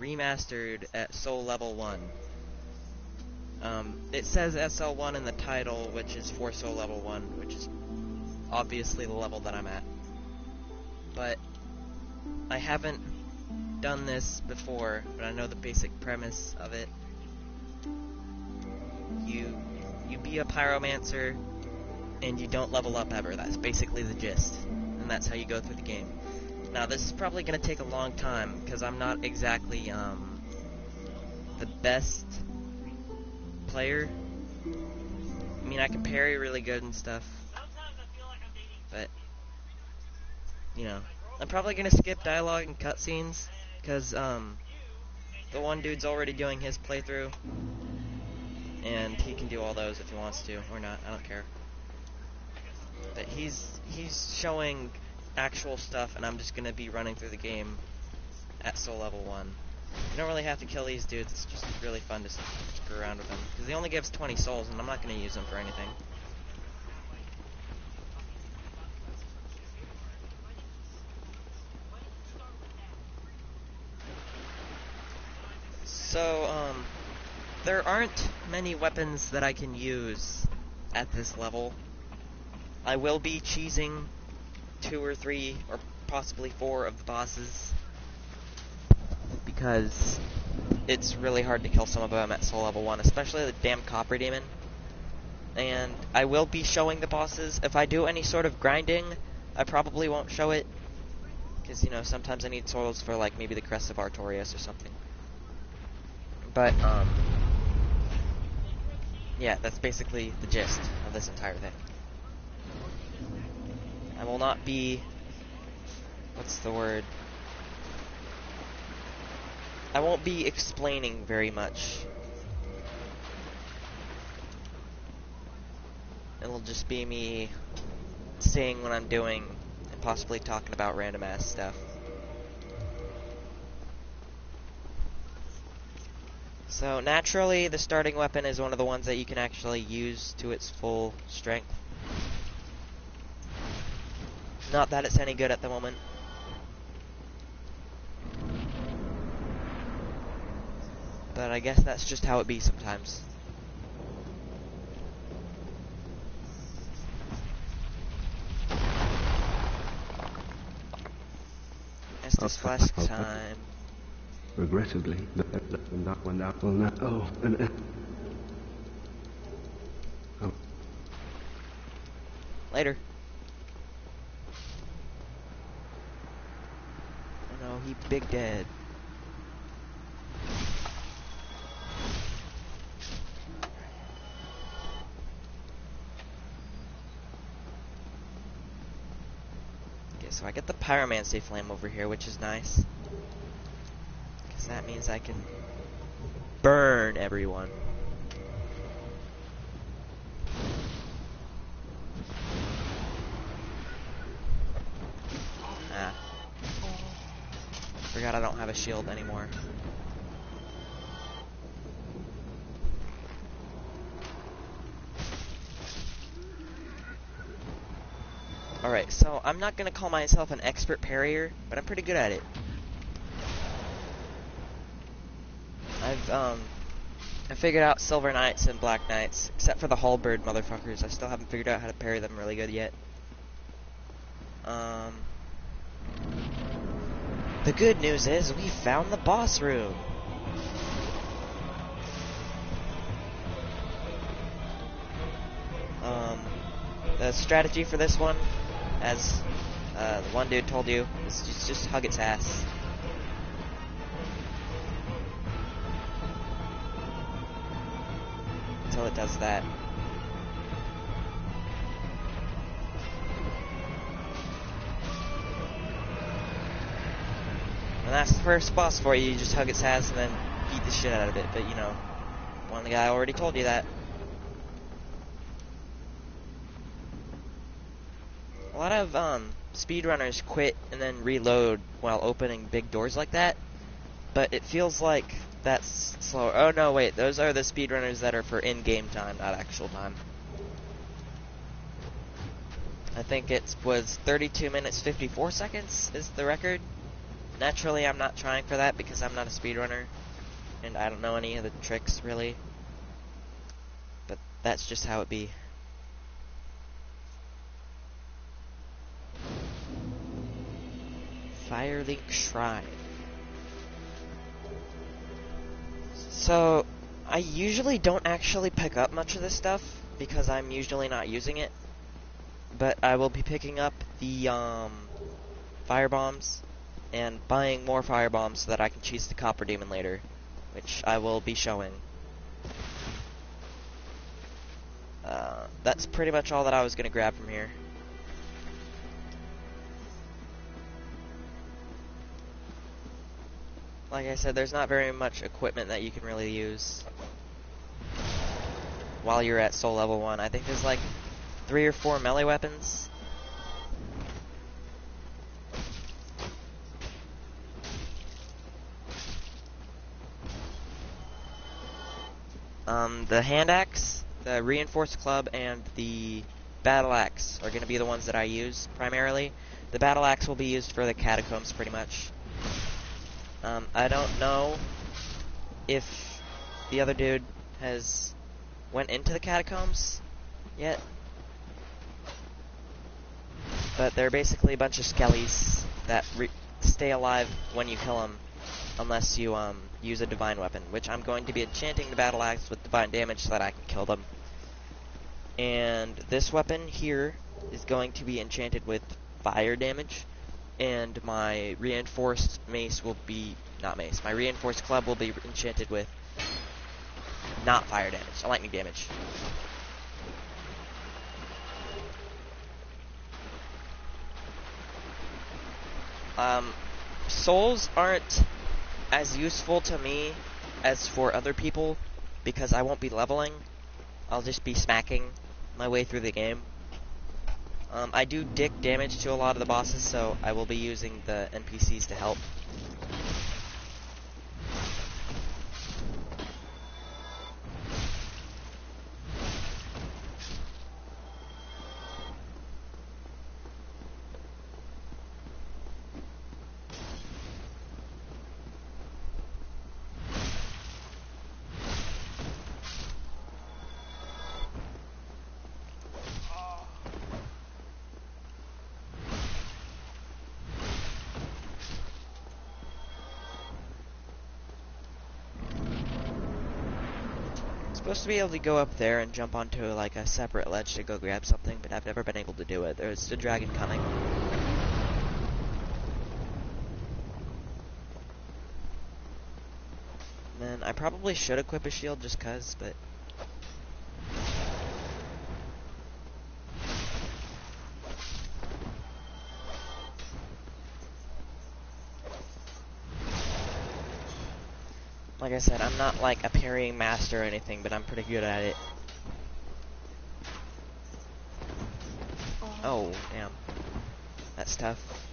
Remastered at Soul Level 1. It says SL1 in the title, which is for Soul Level 1, which is obviously the level that I'm at. But I haven't done this before, but I know the basic premise of it. You be a pyromancer, and you don't level up ever. That's basically the gist, and that's how you go through the game. Now, this is probably going to take a long time, because I'm not exactly, the best player. I mean, I can parry really good and stuff, but, you know, I'm probably going to skip dialogue and cutscenes, because, the one dude's already doing his playthrough, and he can do all those if he wants to, or not, I don't care. But he's showing actual stuff, and I'm just going to be running through the game at Soul Level 1. You don't really have to kill these dudes, it's just really fun to screw around with them. Because he only gives 20 souls, and I'm not going to use them for anything. So, there aren't many weapons that I can use at this level. I will be cheesing 2 or 3, or possibly 4 of the bosses, because it's really hard to kill some of them at Soul Level 1, especially the damn Copper Demon. And I will be showing the bosses. If I do any sort of grinding, I probably won't show it, because, you know, sometimes I need souls for, like, maybe the Crest of Artorias or something. But, yeah, that's basically the gist of this entire thing. I will not be... what's the word? I won't be explaining very much. It'll just be me saying what I'm doing and possibly talking about random ass stuff. So naturally, the starting weapon is one of the ones that you can actually use to its full strength. Not that it's any good at the moment. But I guess that's just how it be sometimes. Estus Flask time. Regrettably, that one that will not. Oh, oh. Later. Oh no, he big dead. Okay, so I get the Pyromancy Flame over here, which is nice. Because that means I can burn everyone. Ah. Forgot I don't have a shield anymore. Alright, so I'm not gonna call myself an expert parrier, but I'm pretty good at it. I figured out Silver Knights and Black Knights, except for the Halberd motherfuckers. I still haven't figured out how to parry them really good yet. The good news is we found the boss room. The strategy for this one, as the one dude told you, is just hug its ass. Until it does that. And that's the first boss for you. You just hug its ass and then beat the shit out of it. But, you know, one guy already told you that. A lot of speedrunners quit and then reload while opening big doors like that. But it feels like that's slower. Oh no, wait, those are the speedrunners that are for in-game time, not actual time. I think it was 32 minutes 54 seconds is the record. Naturally, I'm not trying for that because I'm not a speedrunner, and I don't know any of the tricks, really. But that's just how it be. Firelink Shrine. So, I usually don't actually pick up much of this stuff, because I'm usually not using it. But I will be picking up the, fire bombs, and buying more fire bombs so that I can cheese the Copper Demon later, which I will be showing. That's pretty much all that I was going to grab from here. Like I said, there's not very much equipment that you can really use while you're at Soul Level 1. I think there's like 3 or 4 melee weapons. The hand axe, the reinforced club, and the battle axe are going to be the ones that I use primarily. The battle axe will be used for the catacombs pretty much. I don't know if the other dude has went into the catacombs yet, but they're basically a bunch of skellies that stay alive when you kill them, unless you use a divine weapon, which I'm going to be enchanting the battle axe with divine damage so that I can kill them. And this weapon here is going to be enchanted with fire damage, and my reinforced mace will be, not mace, my reinforced club will be enchanted with not fire damage, lightning damage. Souls aren't as useful to me as for other people, because I won't be leveling. I'll just be smacking my way through the game. I do dick damage to a lot of the bosses, so I will be using the NPCs to help. Supposed to be able to go up there and jump onto like a separate ledge to go grab something, but I've never been able to do it. There's a dragon coming. And then I probably should equip a shield just cuz, but like I said, I'm not like a parrying master or anything, but I'm pretty good at it. Oh, damn. That's tough.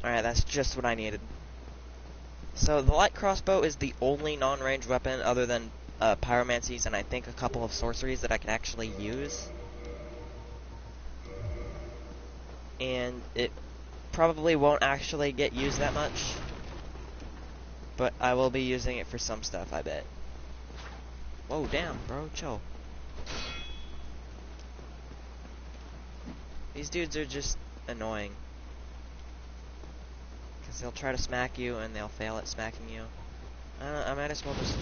Alright, that's just what I needed. So the light crossbow is the only non-range weapon other than pyromancies and I think a couple of sorceries that I can actually use. And it probably won't actually get used that much, but I will be using it for some stuff, I bet. Whoa, damn, bro, chill. These dudes are just annoying. Because they'll try to smack you and they'll fail at smacking you. I might as well just...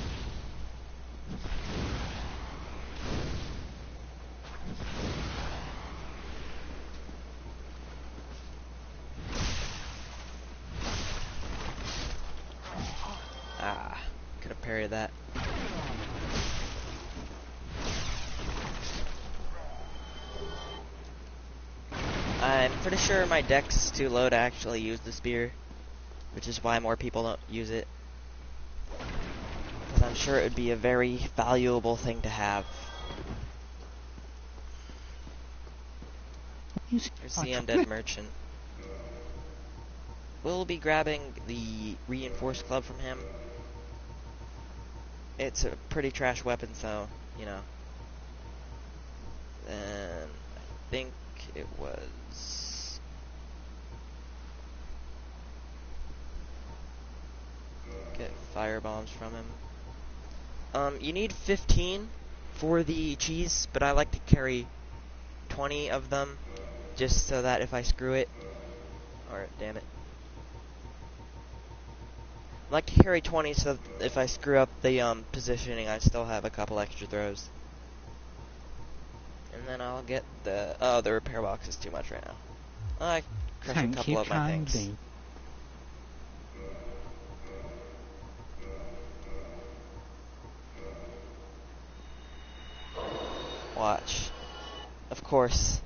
Ah, could have parried that. I'm pretty sure my dex is too low to actually use the spear, which is why more people don't use it. Because I'm sure it would be a very valuable thing to have. There's the undead merchant. We'll be grabbing the reinforced club from him. It's a pretty trash weapon, so, you know. And I think it was... Get fire bombs from him. You need 15 for the cheese, but I like to carry 20 of them, just so that if I screw it... Or, damn it. I like to carry 20 so if I screw up the positioning, I still have a couple extra throws. And then I'll get the... Oh, the repair box is too much right now. I crushed a couple of my things. Watch. Of course,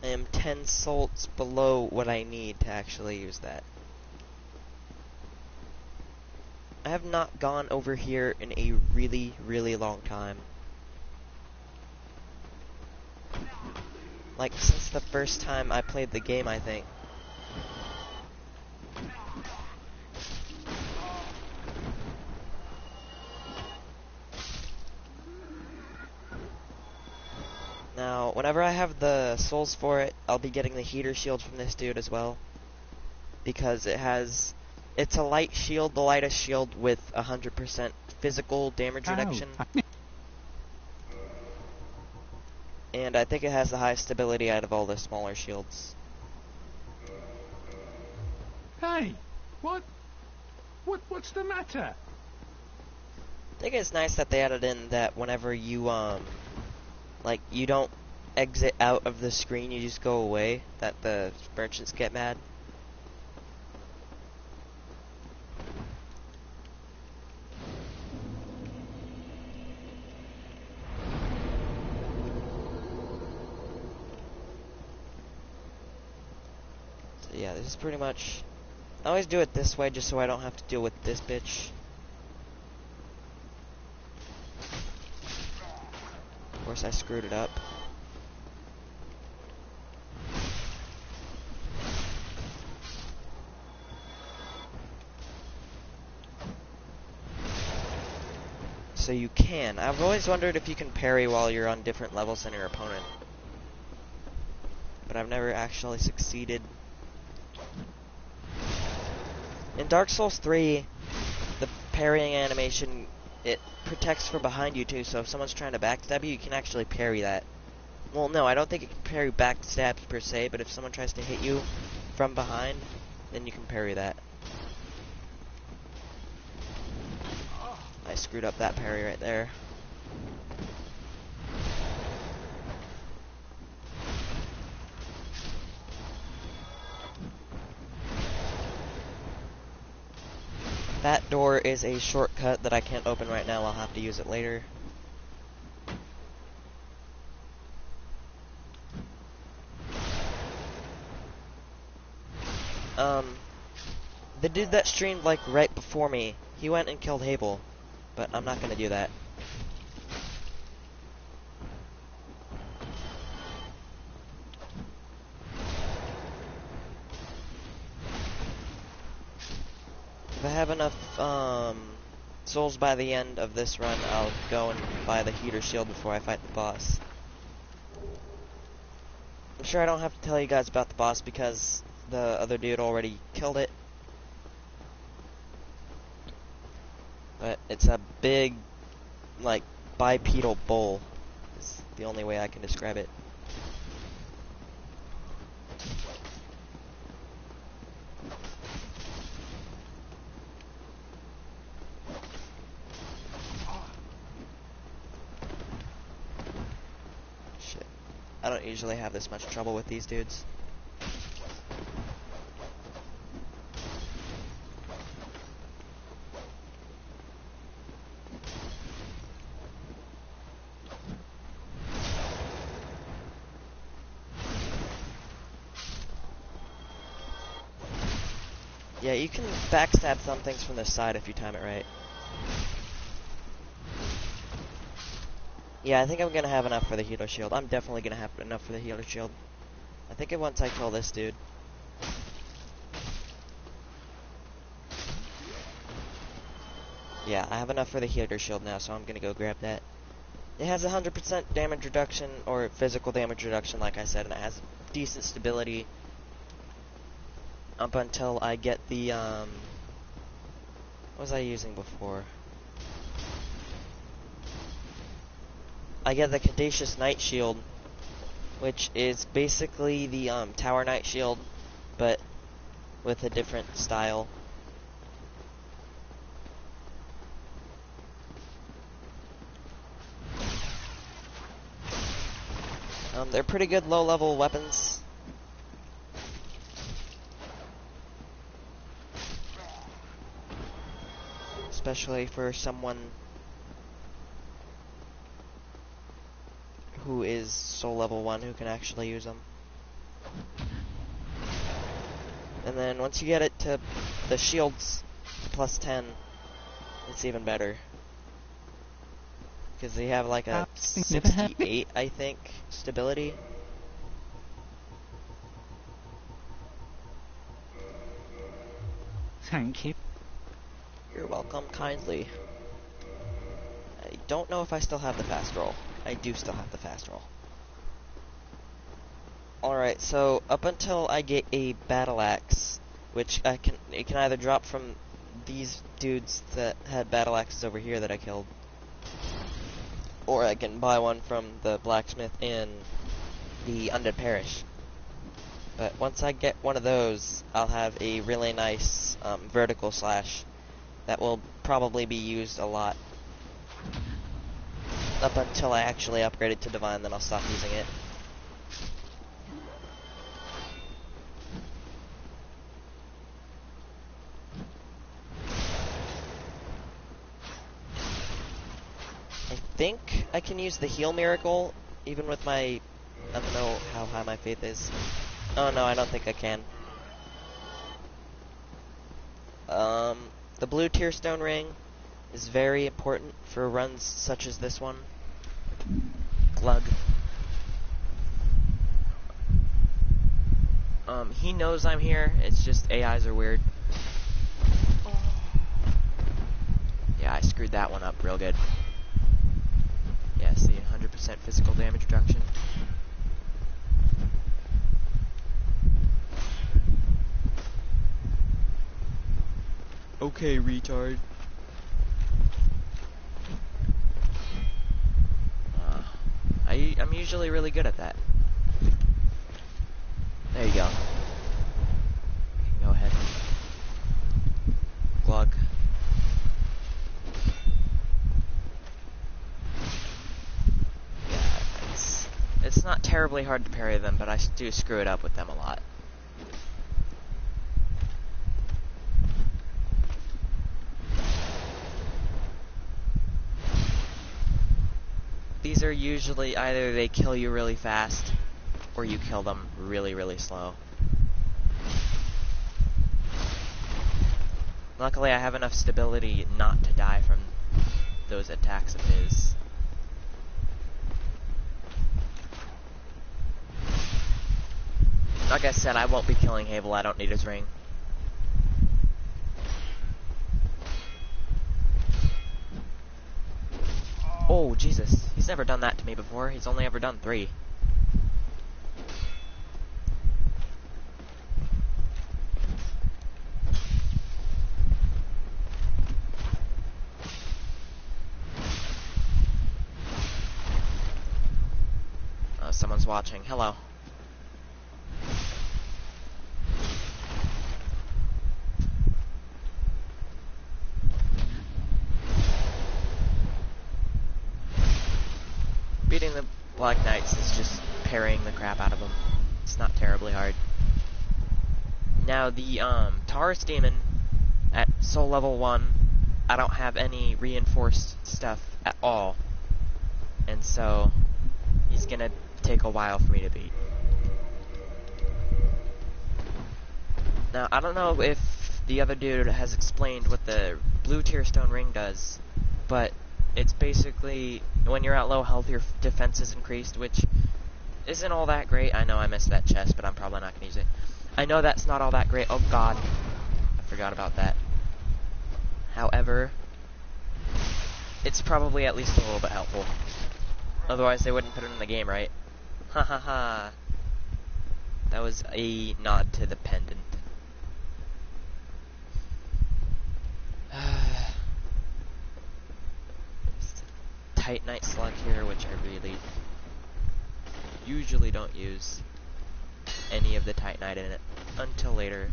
I am 10 salts below what I need to actually use that. I have not gone over here in a really, really long time. Like, since the first time I played the game, I think. Now, whenever I have the souls for it, I'll be getting the heater shield from this dude as well. Because it has... It's a light shield, the lightest shield with 100% physical damage reduction. And I think it has the highest stability out of all the smaller shields. Hey, what's the matter? I think it's nice that they added in that whenever you, like, you don't exit out of the screen, you just go away, that the merchants get mad. So yeah, this is pretty much... I always do it this way just so I don't have to deal with this bitch. Of course I screwed it up. So you can. I've always wondered if you can parry while you're on different levels than your opponent. But I've never actually succeeded. In Dark Souls 3, the parrying animation, it protects from behind you too, so if someone's trying to backstab you, you can actually parry that. Well, no, I don't think it can parry backstabs per se, but if someone tries to hit you from behind, then you can parry that. I screwed up that parry right there. That door is a shortcut that I can't open right now. I'll have to use it later. The dude that streamed, like, right before me, he went and killed Habel, but I'm not gonna do that. If I have enough, souls by the end of this run, I'll go and buy the heater shield before I fight the boss. I'm sure I don't have to tell you guys about the boss because the other dude already killed it. But it's a big, like, bipedal bull. Is the only way I can describe it. Shit. I don't usually have this much trouble with these dudes. Yeah, you can backstab some things from the side if you time it right. Yeah, I think I'm gonna have enough for the healer shield. I'm definitely gonna have enough for the healer shield. I think once I kill this dude. Yeah, I have enough for the heater shield now, so I'm gonna go grab that. It has 100% damage reduction, or physical damage reduction, like I said, and it has decent stability up until I get the, what was I using before? I get the Caduceus Night Shield, which is basically the, Tower Night Shield, but with a different style. They're pretty good low-level weapons. Especially for someone who is soul level 1 who can actually use them. And then once you get it to the shields plus 10, it's even better. Because they have like a 68, I think, stability. Thank you. You're welcome kindly. I don't know if I still have the fast roll. I do still have the fast roll. Alright, so up until I get a battle axe, which it can either drop from these dudes that had battle axes over here that I killed, or I can buy one from the blacksmith in the Undead Parish. But once I get one of those, I'll have a really nice vertical slash that will probably be used a lot. Up until I actually upgrade it to Divine, then I'll stop using it. I think I can use the Heal Miracle, even with my... I don't know how high my faith is. Oh no, I don't think I can. The blue Tear Stone Ring is very important for runs such as this one. Glug. He knows I'm here, it's just AIs are weird. Yeah, I screwed that one up real good. Yeah, see, 100% physical damage reduction. Okay, retard. I'm usually really good at that. There you go. Go ahead. Glug. Yeah, it's not terribly hard to parry them, but I do screw it up with them a lot. These are usually either they kill you really fast, or you kill them really, really slow. Luckily, I have enough stability not to die from those attacks of his. Like I said, I won't be killing Havel, I don't need his ring. Oh, Jesus. He's never done that to me before. He's only ever done 3. Someone's watching. Hello. Beating the Black Knights is just parrying the crap out of them. It's not terribly hard. Now the Taurus Demon at Soul Level 1, I don't have any reinforced stuff at all. And so he's gonna take a while for me to beat. Now I don't know if the other dude has explained what the blue Tear Stone Ring does, but it's basically when you're at low health, your defense is increased, which isn't all that great. I know I missed that chest, but I'm probably not gonna use it. I know that's not all that great. Oh god, I forgot about that. However, it's probably at least a little bit helpful. Otherwise, they wouldn't put it in the game, right? Ha ha ha. That was a nod to the pendant. Titanite slug here, which I really usually don't use any of the Titanite in it until later.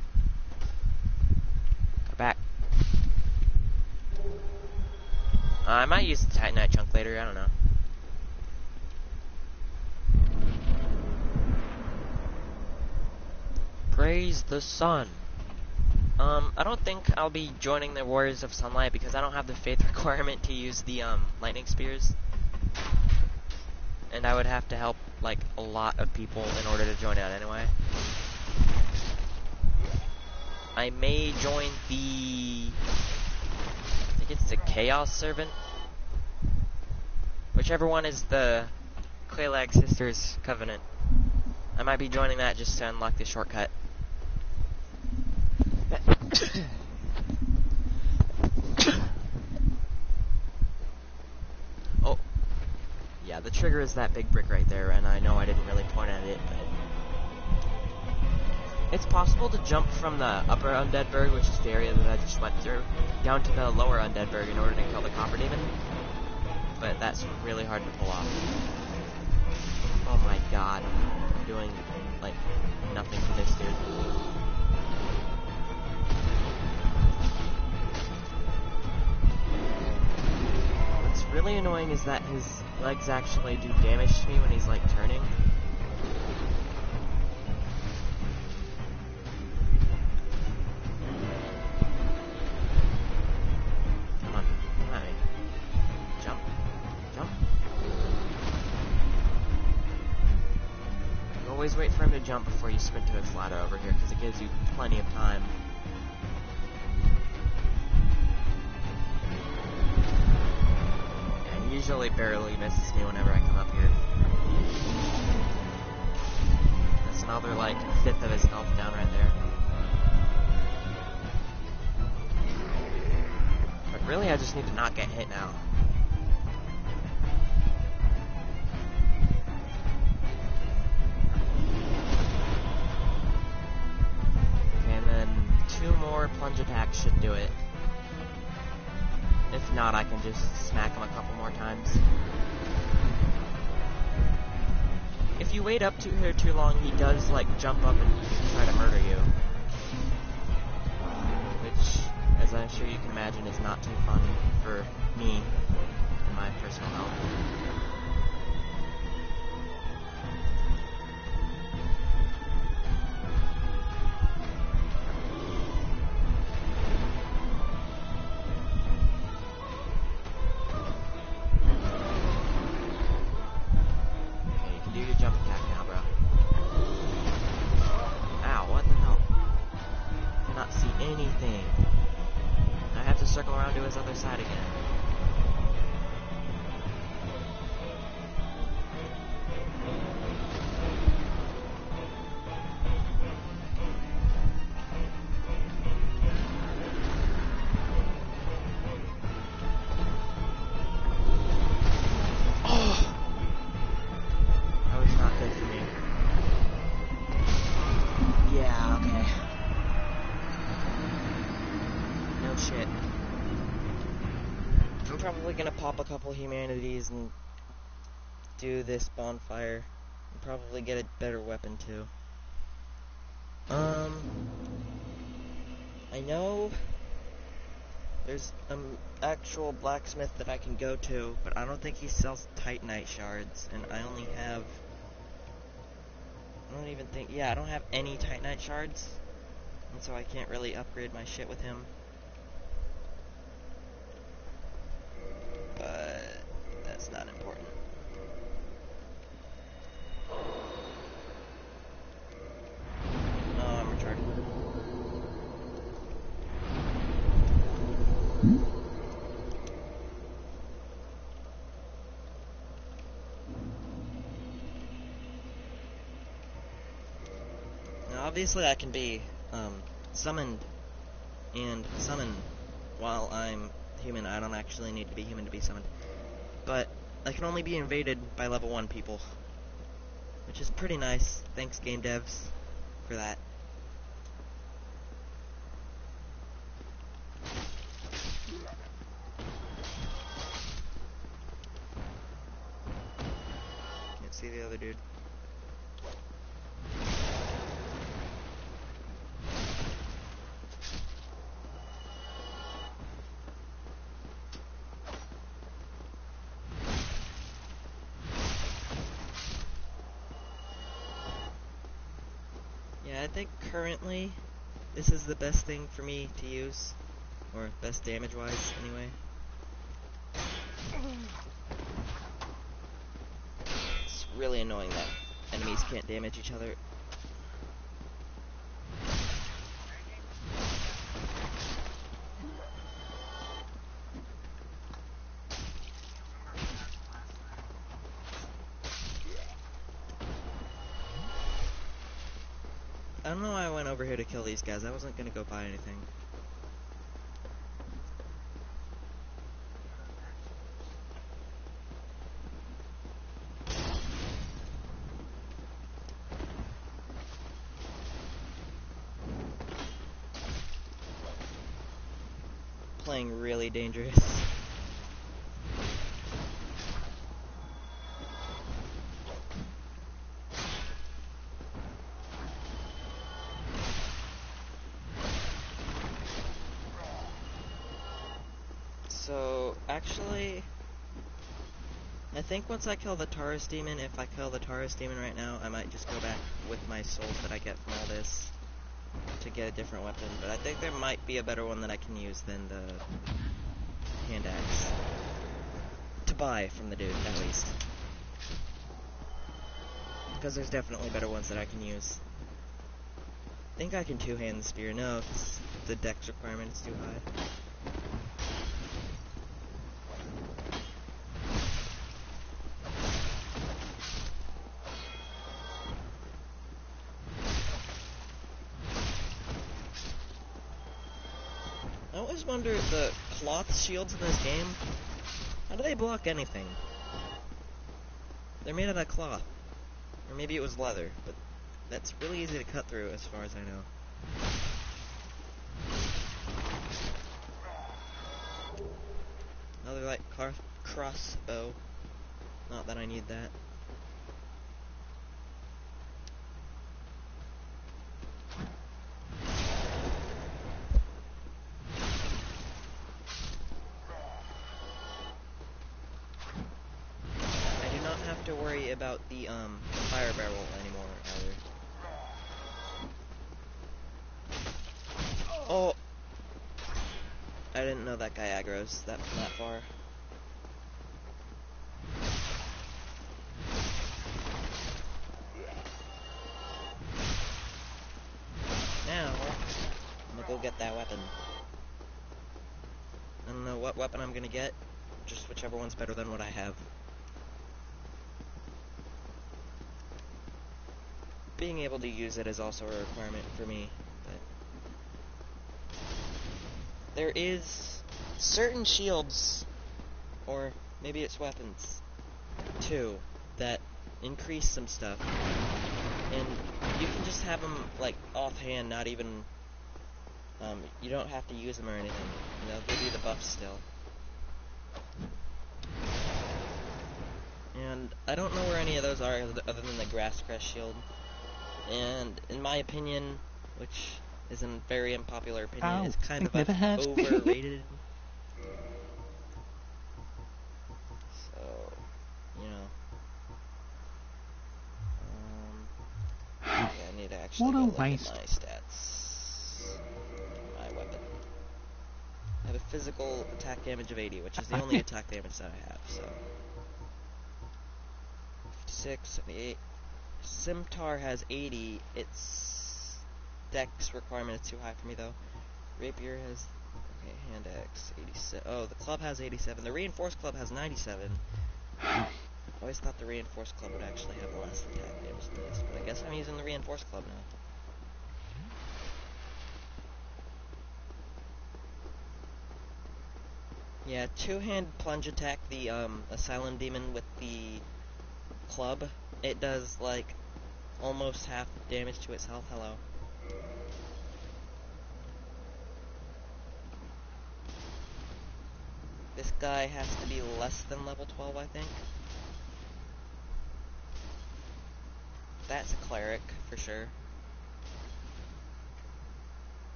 Go back. I might use the Titanite chunk later, I don't know. Praise the sun. I don't think I'll be joining the Warriors of Sunlight because I don't have the faith requirement to use the, lightning spears. And I would have to help, like, a lot of people in order to join out anyway. I may join the... I think it's the Chaos Servant. Whichever one is the Claylag Sisters Covenant. I might be joining that just to unlock the shortcut. Oh. Yeah, the trigger is that big brick right there, and I know I didn't really point at it, but... It's possible to jump from the upper Undead Berg, which is the area that I just went through, down to the lower Undead Berg in order to kill the Copper Demon. But that's really hard to pull off. Oh my god. I'm doing, like, nothing for this dude. What's really annoying is that his legs actually do damage to me when he's, like, turning. Always wait for him to jump before you sprint to his ladder over here, because it gives you plenty of time. And he usually barely misses me whenever I come up here. That's another, like, fifth of his health down right there. But really, I just need to not get hit now. Two more plunge attacks should do it. If not, I can just smack him a couple more times. If you wait up to here too long, he does, like, jump up and try to murder you. Which, as I'm sure you can imagine, is not too fun for me and my personal health. Circle around to his other side again. Oh! That was not good for me. Yeah, okay. No shit. I'm probably gonna pop a couple humanities and do this bonfire. And probably get a better weapon too. I know there's an actual blacksmith that I can go to, but I don't think he sells Titanite shards, and I don't even think, yeah, I don't have any Titanite shards, and so I can't really upgrade my shit with him. But that's not important. Oh, I'm retarded. obviously I can be summoned and summon while I'm human. I don't actually need to be human to be summoned. But I can only be invaded by level 1 people, which is pretty nice. Thanks, game devs, for that. Can't see the other dude. Yeah, I think currently this is the best thing for me to use, or best damage-wise, anyway. It's really annoying that enemies can't damage each other. I don't know why I went over here to kill these guys. I wasn't gonna go buy anything. Playing really dangerous. So, actually, I think once I kill the Taurus Demon, if I kill the Taurus Demon right now, I might just go back with my souls that I get from all this to get a different weapon. But I think there might be a better one that I can use than the hand axe. To buy from the dude, at least. Because there's definitely better ones that I can use. I think I can two-hand the spear. No, if the dex requirement is too high. I always wonder, the cloth shields in this game, how do they block anything? They're made out of cloth. Or maybe it was leather, but that's really easy to cut through as far as I know. Another light crossbow. Not that I need that. I do not have to worry about the fire barrel anymore either. Oh! I didn't know that guy aggroes that far. Now, I'm gonna go get that weapon. I don't know what weapon I'm gonna get, just whichever one's better than what I have. Being able to use it is also a requirement for me, but there is certain shields, or maybe it's weapons, too, that increase some stuff, and you can just have them, like, offhand, not even, you don't have to use them or anything, and they'll give you the buff still. And I don't know where any of those are other than the Grass Crest shield. And in my opinion, which is a very unpopular opinion, is kind of overrated. So, you know. Yeah, I need to actually go look at my stats. My weapon. I have a physical attack damage of 80, which is the only attack damage that I have, so. 56, 78. Scimitar has 80. Its dex requirement is too high for me, though. Rapier has... Okay, hand axe, 87. Oh, the club has 87. The reinforced club has 97. I always thought the reinforced club would actually have less attack damage than this, but I guess I'm using the reinforced club now. Yeah, two-hand plunge attack the Asylum Demon with the club. It does like almost half damage to its health. Hello. This guy has to be less than level 12, I think. That's a cleric, for sure.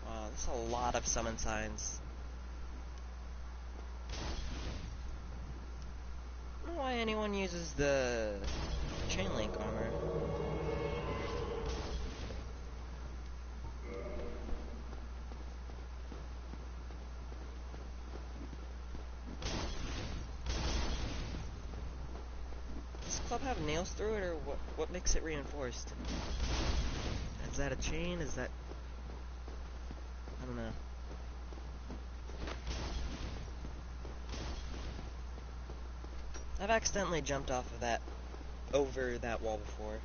Wow, that's a lot of summon signs. I don't know why anyone uses the chain link armor. Does this club have nails through it, or what makes it reinforced? Is that a chain? Is that... I don't know. I've accidentally jumped off of that, over that wall before.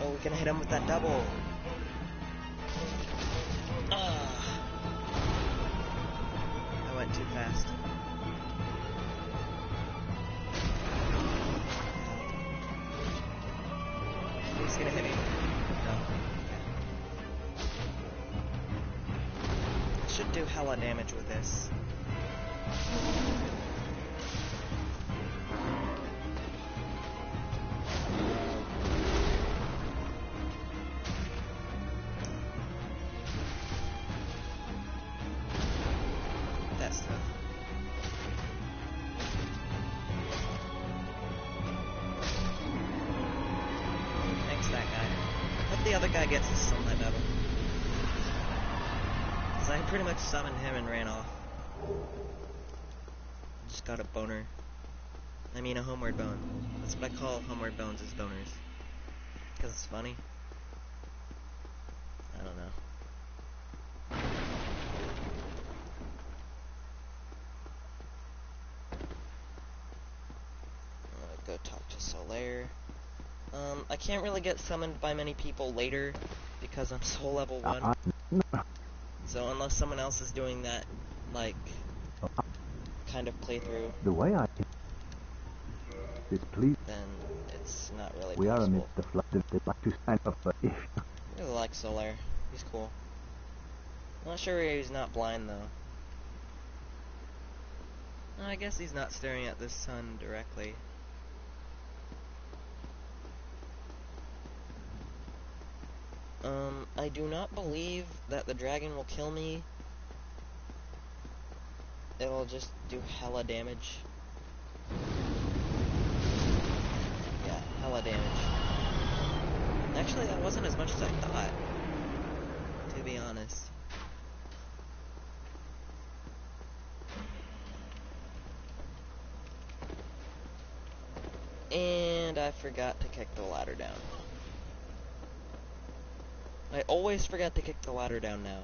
Oh, we're gonna hit him with that double. I went too fast. He's gonna hit me. No. Should do hella damage with this. That's tough. Thanks, that guy. Hope the other guy gets his sunlight medal. Because I pretty much summoned him and ran off. Just got a boner. I mean a homeward bone. That's what I call homeward bones, is boners. Because it's funny. I don't know. I'm gonna go talk to Solaire. I can't really get summoned by many people later because I'm soul level 1. So unless someone else is doing that, like, kind of playthrough, The way I is pleased. then it's not really We are possible. amidst the flood of the like to stand up for if I really like Solaire. He's cool. I'm not sure he's not blind, though. I guess he's not staring at the sun directly. I do not believe that the dragon will kill me. It'll just do hella damage. Yeah, hella damage. Actually, that wasn't as much as I thought, to be honest. And I forgot to kick the ladder down. I always forget to kick the ladder down now.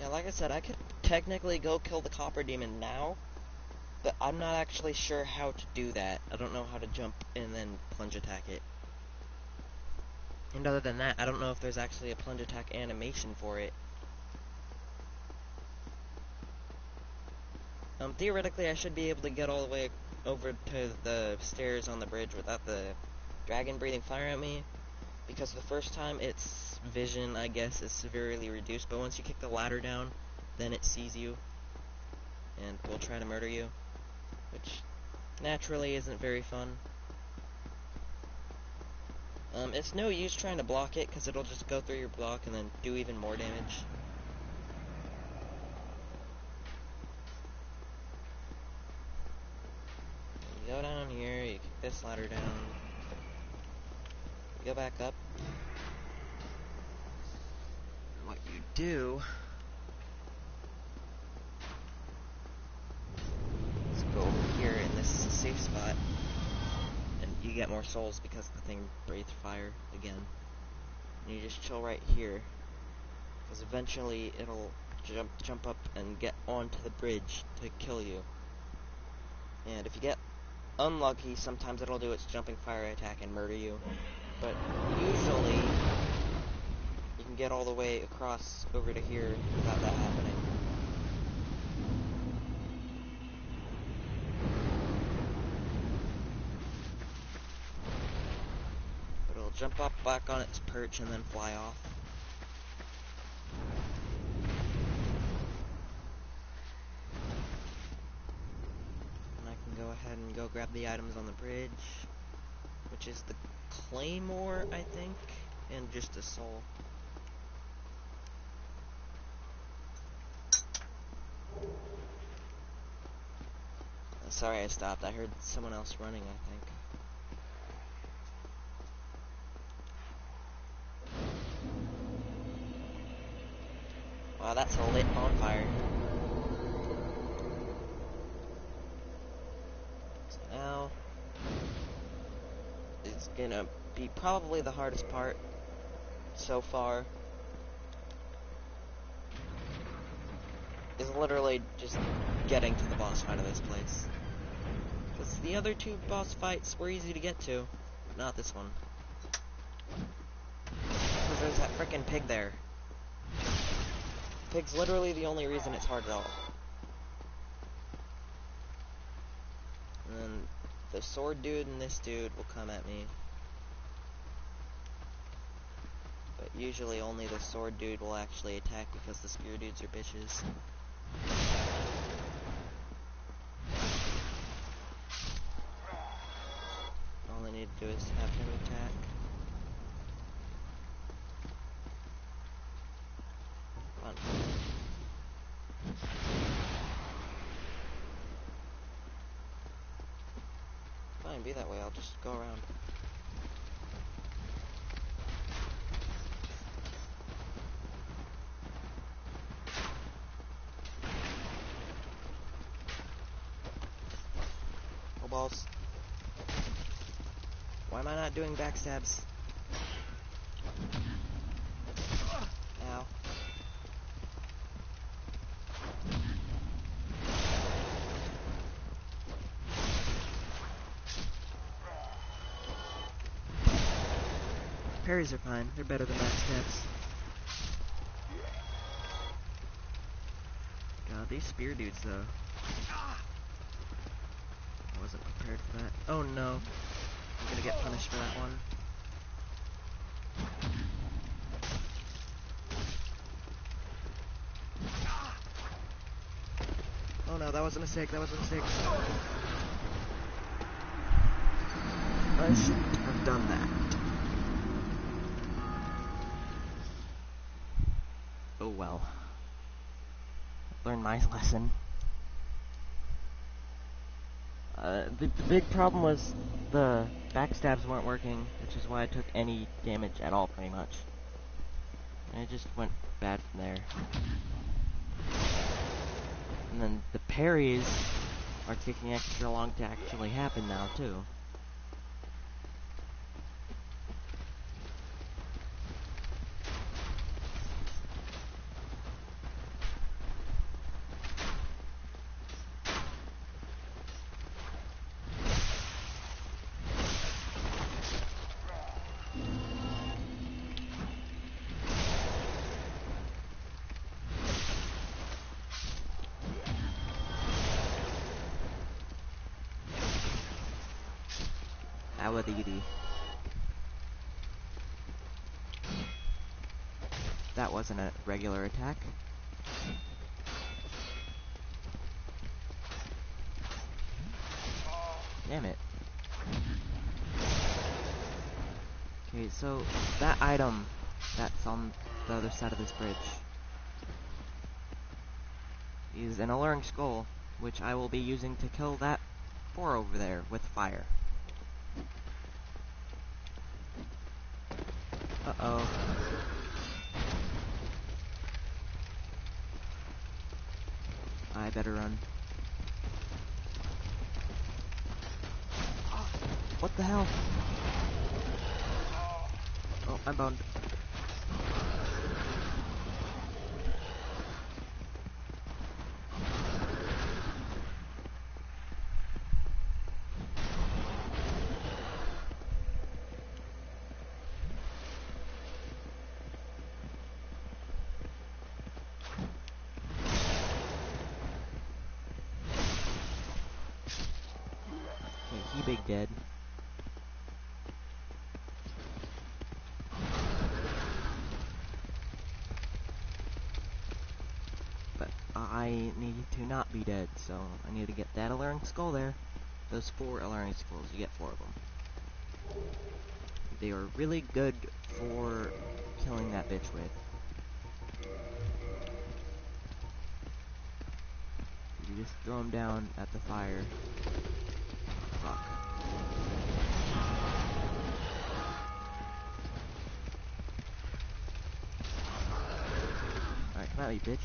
Yeah, like I said, I could technically go kill the copper demon now, but I'm not actually sure how to do that. I don't know how to jump and then plunge attack it. And other than that, I don't know if there's actually a plunge attack animation for it. Theoretically, I should be able to get all the way over to the stairs on the bridge without the dragon breathing fire at me. because the first time its vision, I guess, is severely reduced, but once you kick the ladder down, then it sees you and will try to murder you, which naturally isn't very fun. It's no use trying to block it, because it'll just go through your block and then do even more damage. You go down here, you kick this ladder down, you go back up. And what you do is go over here in this safe spot, and you get more souls because the thing breathed fire again. And you just chill right here, because eventually it'll jump up and get onto the bridge to kill you. And if you get unlucky, sometimes it'll do its jumping fire attack and murder you. But usually, you can get all the way across over to here without that happening. But it'll jump up back on its perch and then fly off. And I can go ahead and go grab the items on the bridge, which is the claymore, I think, and just a soul. Sorry I stopped, I heard someone else running, I think. Wow, that's a lit bonfire. So now, it's gonna be probably the hardest part so far. Is literally just getting to the boss fight of this place. Because the other two boss fights were easy to get to, but not this one. Because there's that frickin' pig there. Pig's literally the only reason it's hard at all. And then the sword dude and this dude will come at me. But usually only the sword dude will actually attack because the spear dudes are bitches. All I need to do is have him attack. Come on. Fine, be that way, I'll just go around. Oh balls. Why am I not doing backstabs? Ow. Parries are fine. They're better than backstabs. God, these spear dudes, though. I wasn't prepared for that. Oh no. I'm gonna get punished for that one. Oh no, that was a mistake. That was a mistake. I shouldn't have done that. Oh well. Learned my lesson. The big problem was the backstabs weren't working, which is why I took any damage at all, pretty much. And it just went bad from there. And then the parries are taking extra long to actually happen now, too. Awadidi. that wasn't a regular attack. Damn it. Okay, so that item that's on the other side of this bridge is an alluring skull, which I will be using to kill that boar over there with fire. Uh-oh. I better run. What the hell? Oh, I'm boned. Okay, he big dead. But I need to not be dead, so I need to get that alluring skull there. Those 4 alluring skulls, you get 4 of them. They are really good for killing that bitch with. You just throw them down at the fire. Fuck. Alright, come at me, bitch.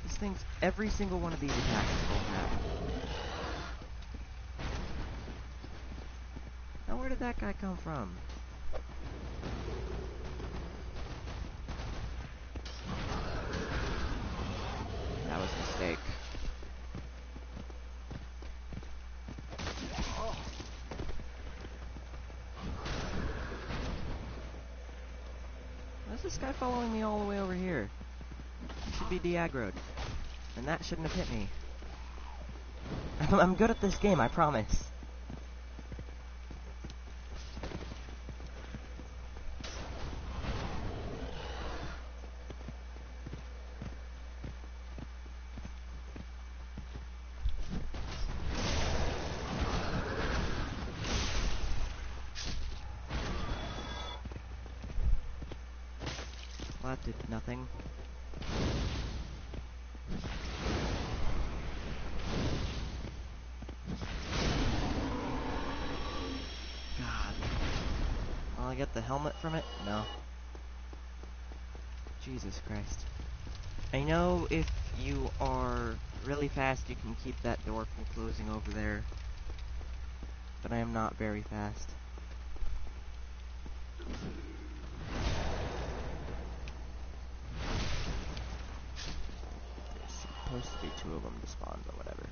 This thing's, every single one of these attacks is bullcrap. Now where did that guy come from? That was a mistake. Why is this guy following me all the way over here? He should be de-aggroed. And that shouldn't have hit me. I'm good at this game, I promise. Well, that did nothing. God. Will I get the helmet from it? No. Jesus Christ. I know if you are really fast, you can keep that door from closing over there. But I am not very fast. There's supposed to be 2 of them to spawn, but whatever.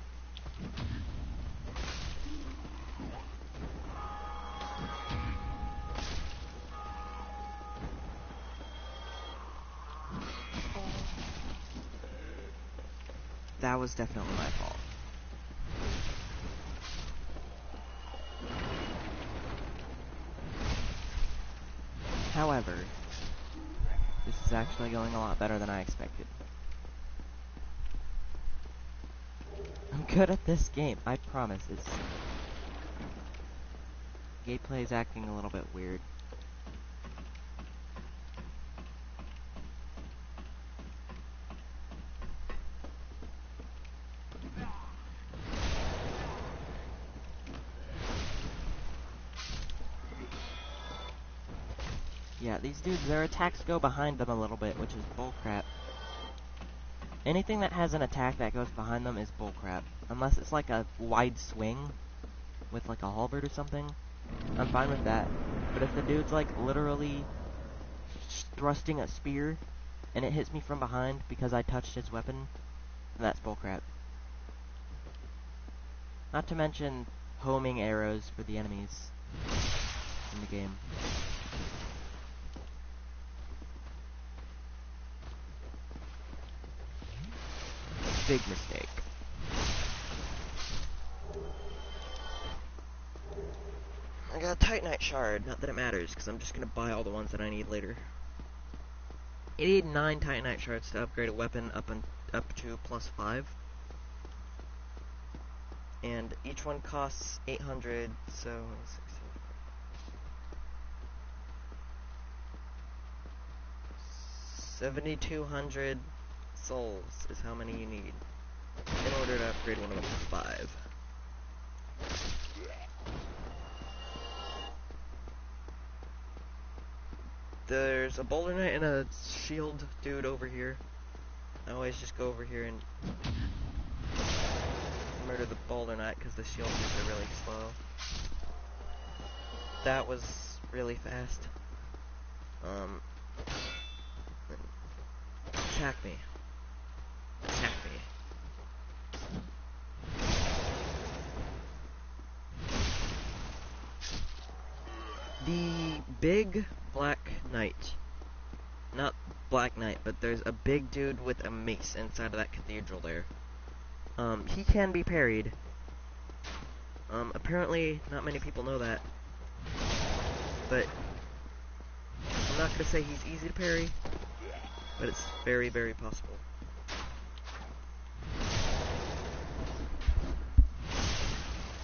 That was definitely my fault. However, this is actually going a lot better than I expected. I'm good at this game, I promise. It's gameplay is acting a little bit weird. Yeah, these dudes, their attacks go behind them a little bit, which is bullcrap. Anything that has an attack that goes behind them is bullcrap. Unless it's like a wide swing with like a halberd or something, I'm fine with that. But if the dude's like literally thrusting a spear and it hits me from behind because I touched his weapon, that's bullcrap. Not to mention homing arrows for the enemies in the game. Big mistake. got a Titanite shard. Not that it matters, because I'm just going to buy all the ones that I need later. You need 9 Titanite shards to upgrade a weapon up to +5. And each one costs 800, so 7,200 souls is how many you need in order to upgrade one of them to 5. There's a boulder knight and a shield dude over here. I always just go over here and murder the boulder knight because the shield dudes are really slow. That was really fast. Attack me. Attack me. The big black knight. Not black knight, but there's a big dude with a mace inside of that cathedral there. He can be parried. Apparently not many people know that. But I'm not gonna say he's easy to parry, but it's very, very possible.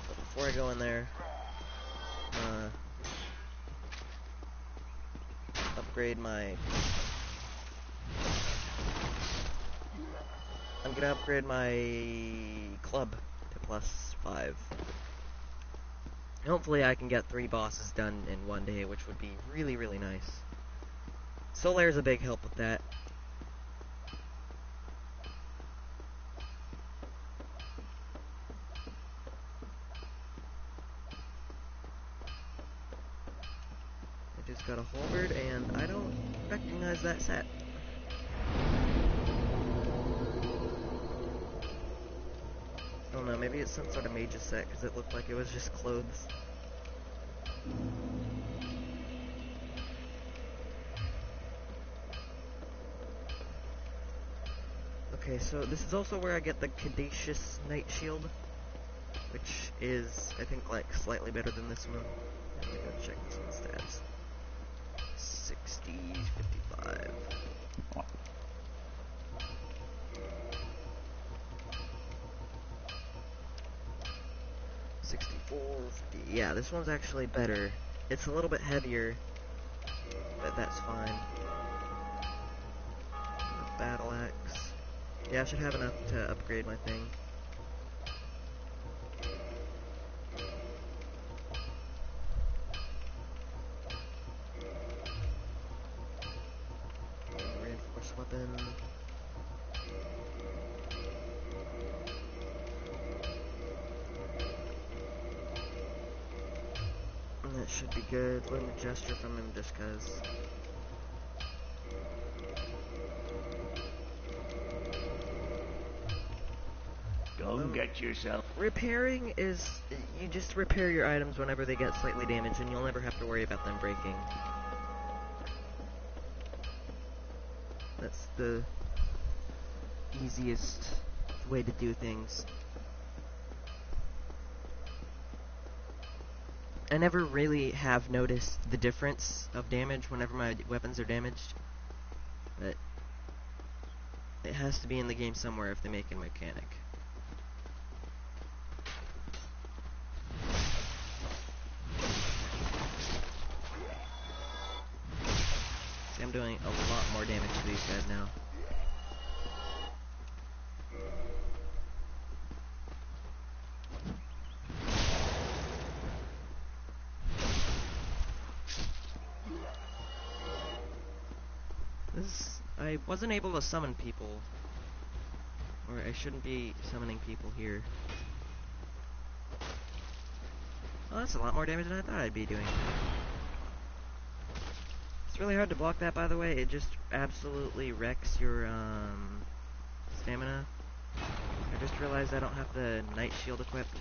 But before I go in there, upgrade my... I'm gonna upgrade my club to +5. Hopefully I can get 3 bosses done in one day, which would be really, really nice. Solair's a big help with that. I just got a halberd, and I don't recognize that set. I don't know, maybe it's some sort of mage's set, because it looked like it was just clothes. Okay, so this is also where I get the Caduceus Knight Shield, which is, I think, like, slightly better than this one. I'm gonna go check this one's stats. 60, 55. 64, 50. Yeah, this one's actually better. It's a little bit heavier, but that's fine. The battle axe. Yeah, I should have enough to upgrade my thing. Reinforced weapon. And that should be good. Learn the gesture from him just cause. Go get yourself. Repairing is, you just repair your items whenever they get slightly damaged, and you'll never have to worry about them breaking. That's the easiest way to do things. I never really have noticed the difference of damage whenever my weapons are damaged, but it has to be in the game somewhere if they make a mechanic. See, I'm doing a lot more damage to these guys now. I wasn't able to summon people. Or I shouldn't be summoning people here. Well, that's a lot more damage than I thought I'd be doing. It's really hard to block that, by the way. It just absolutely wrecks your, stamina. I just realized I don't have the Knight Shield equipped.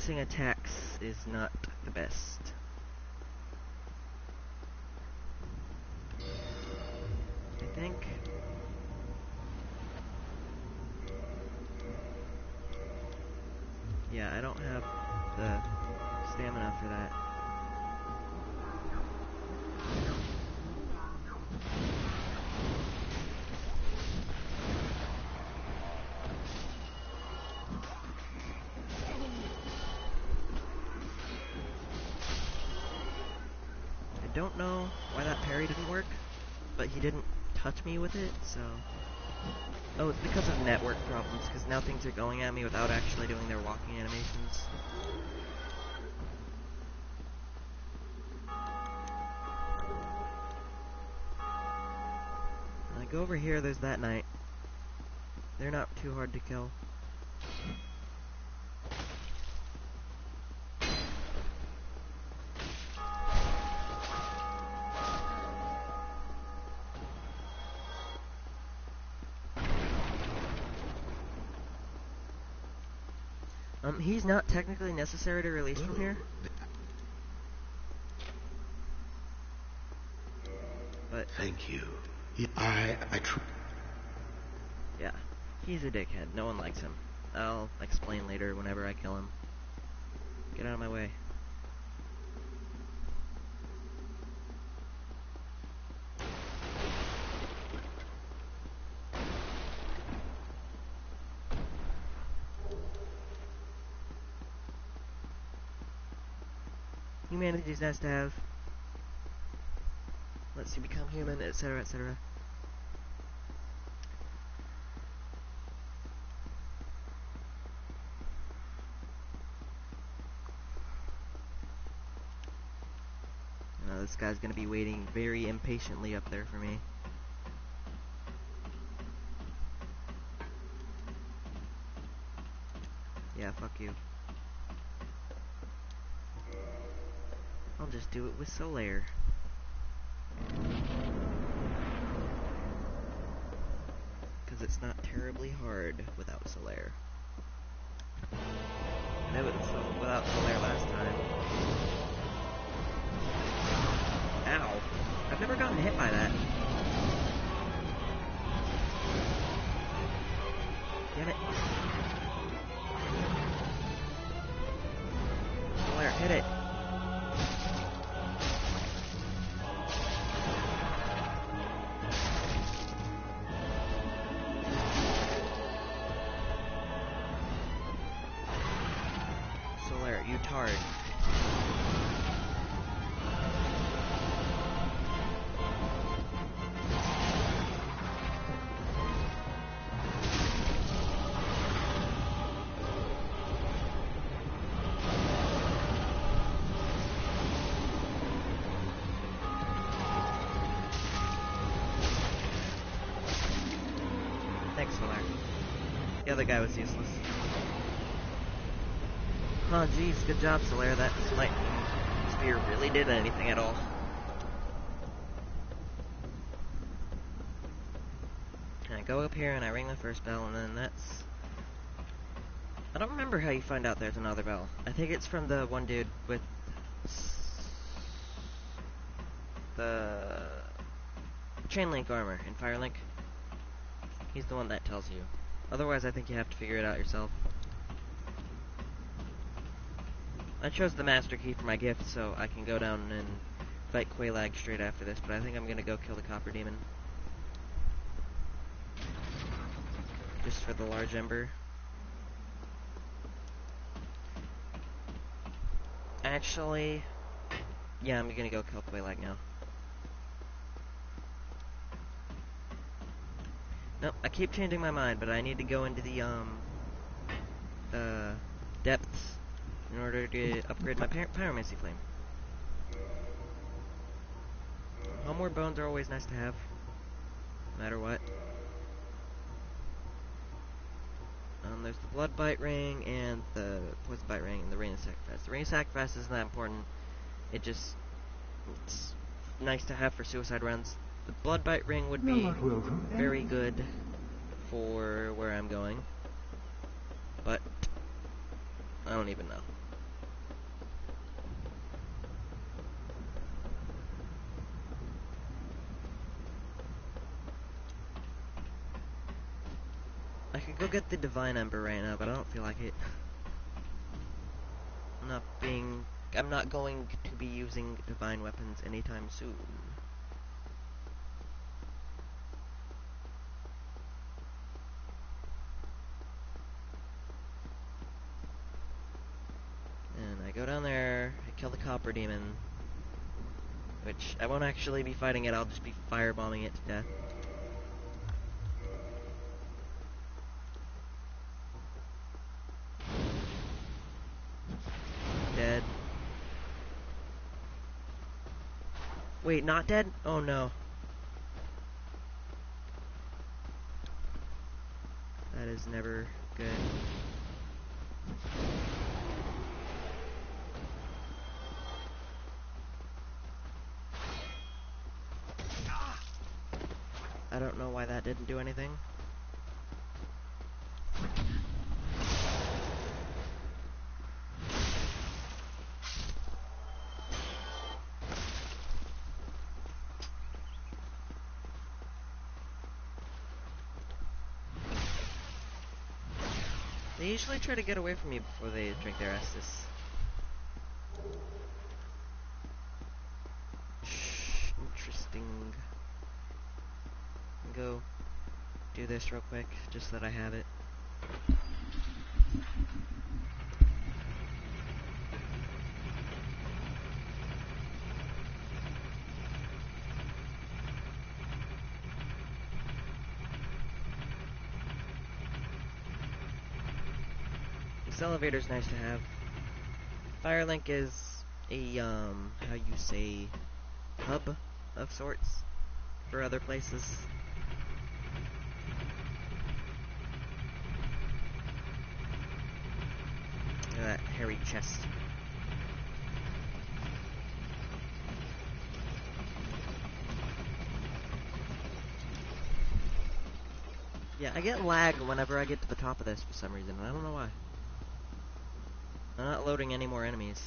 Missing attacks is not the best. I think. Yeah, I don't have the stamina for that. I don't know why that parry didn't work, but he didn't touch me with it, so... Oh, it's because of network problems, because now things are going at me without actually doing their walking animations. When I go over here, there's that knight. They're not too hard to kill. He's not technically necessary to release from here. But Thank you. Yeah, yeah, he's a dickhead. No one likes him. I'll explain later whenever I kill him. Get out of my way. Humanity's nice to have. Lets you become human, etc., etc. This guy's gonna be waiting very impatiently up there for me. Yeah, fuck you. I'll just do it with Solaire. Because it's not terribly hard without Solaire. I did it without Solaire last time. Ow! I've never gotten hit by that. Get it. Solaire, hit it. Solaire, you tard. Thanks, Solaire. The other guy was useless. Oh jeez, good job, Solaire. That lightning spear really did anything at all. And I go up here and I ring the first bell, and then that's... I don't remember how you find out there's another bell. I think it's from the one dude with the chain link armor in Firelink. He's the one that tells you. Otherwise, I think you have to figure it out yourself. I chose the master key for my gift, so I can go down and fight Quelaag straight after this, but I think I'm gonna go kill the copper demon. Just for the large ember. Actually, yeah, I'm gonna go kill Quelaag now. Nope, I keep changing my mind, but I need to go into the, depths in order to upgrade my pyromancy flame. Homeward bones are always nice to have, no matter what. There's the blood bite ring and the poison bite ring and the rain of sacrifice. The rain of sacrifice isn't that important. It's nice to have for suicide runs. The blood bite ring would be very good for where I'm going, but I don't even know. could go get the Divine Ember right now, but I don't feel like it. I'm not going to be using divine weapons anytime soon. And I go down there, I kill the Copper Demon, which I won't actually be fighting it, I'll just be firebombing it to death. Dead. Wait, not dead? Oh no. That is never good. I don't know why that didn't do anything. They usually try to get away from me before they drink their Estus. Interesting. Go do this real quick, just so that I have it. This elevator's nice to have. Firelink is a, how you say, hub of sorts for other places. Look at that hairy chest. Yeah, I get lag whenever I get to the top of this for some reason, and I don't know why. I'm not loading any more enemies.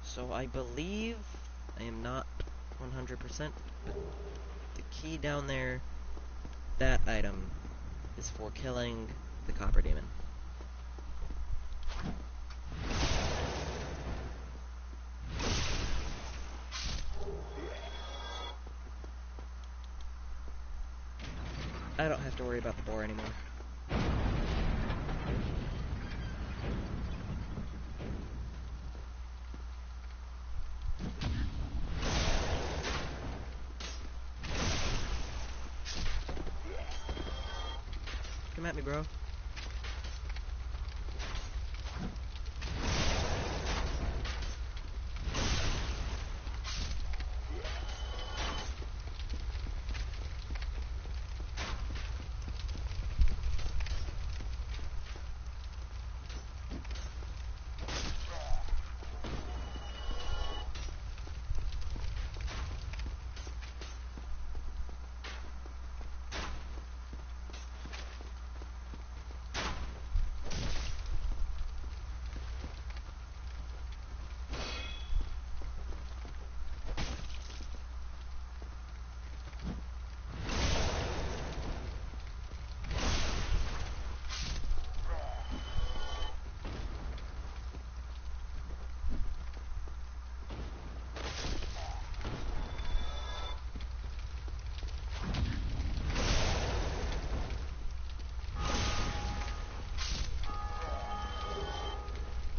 So I believe I am not 100%, but the key down there, that item, is for killing the Copper Demon. I don't have to worry about the boar anymore. Come at me, bro.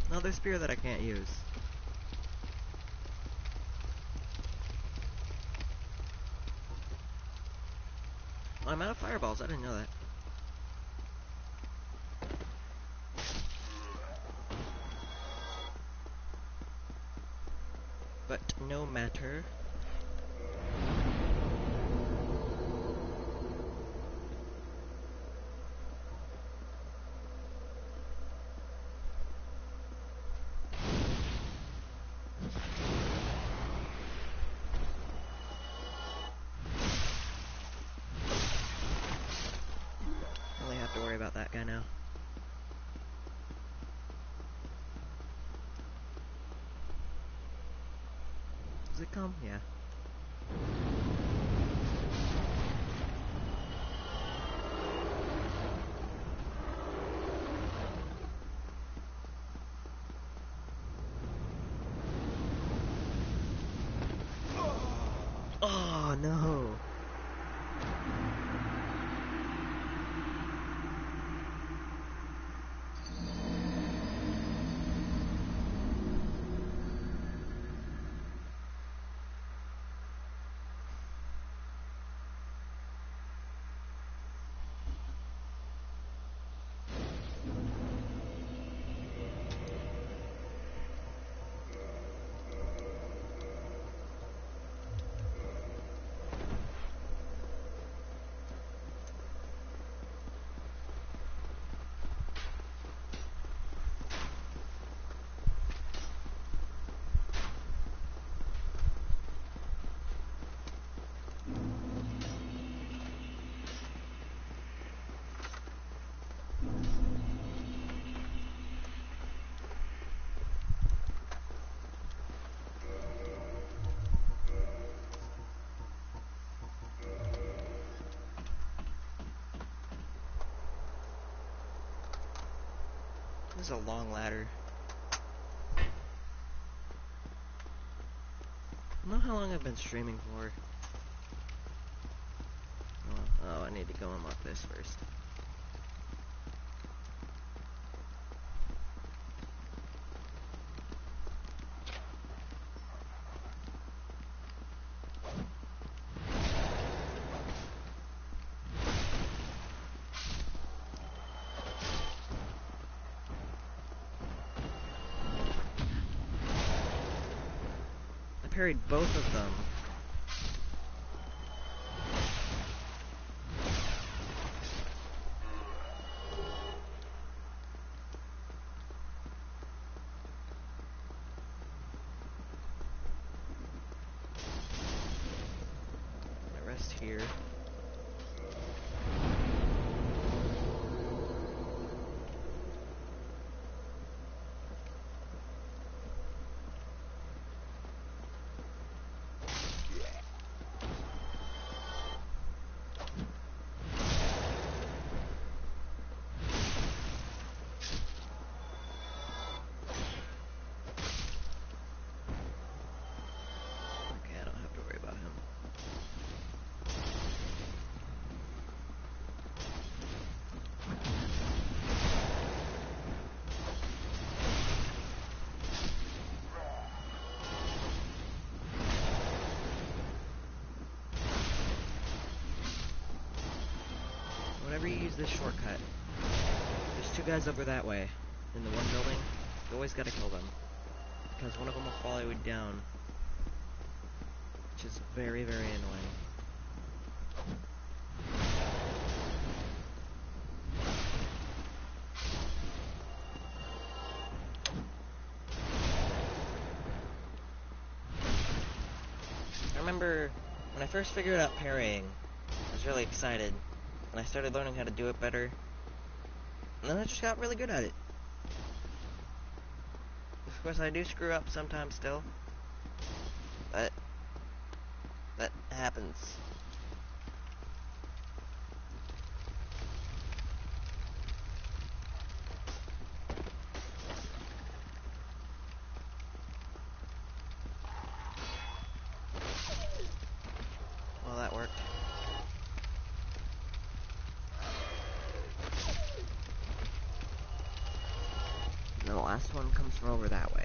Another spear that I can't use. Oh, I'm out of fireballs, I didn't know that. But no matter. Only have to worry about that guy now. Does it come? Yeah. is a long ladder. I don't know how long I've been streaming for. Oh, I need to go unlock this first. I parried both of them. I rest here. Okay, I don't have to worry about him. Whenever you use this shortcut, there's two guys over that way, in the one building. You always gotta kill them, because one of them will follow you down, which is very, very annoying. I remember when I first figured out parrying, I was really excited, and I started learning how to do it better, and then I just got really good at it. Of course, I do screw up sometimes still, but that happens. Well, that worked. And the last one comes from over that way.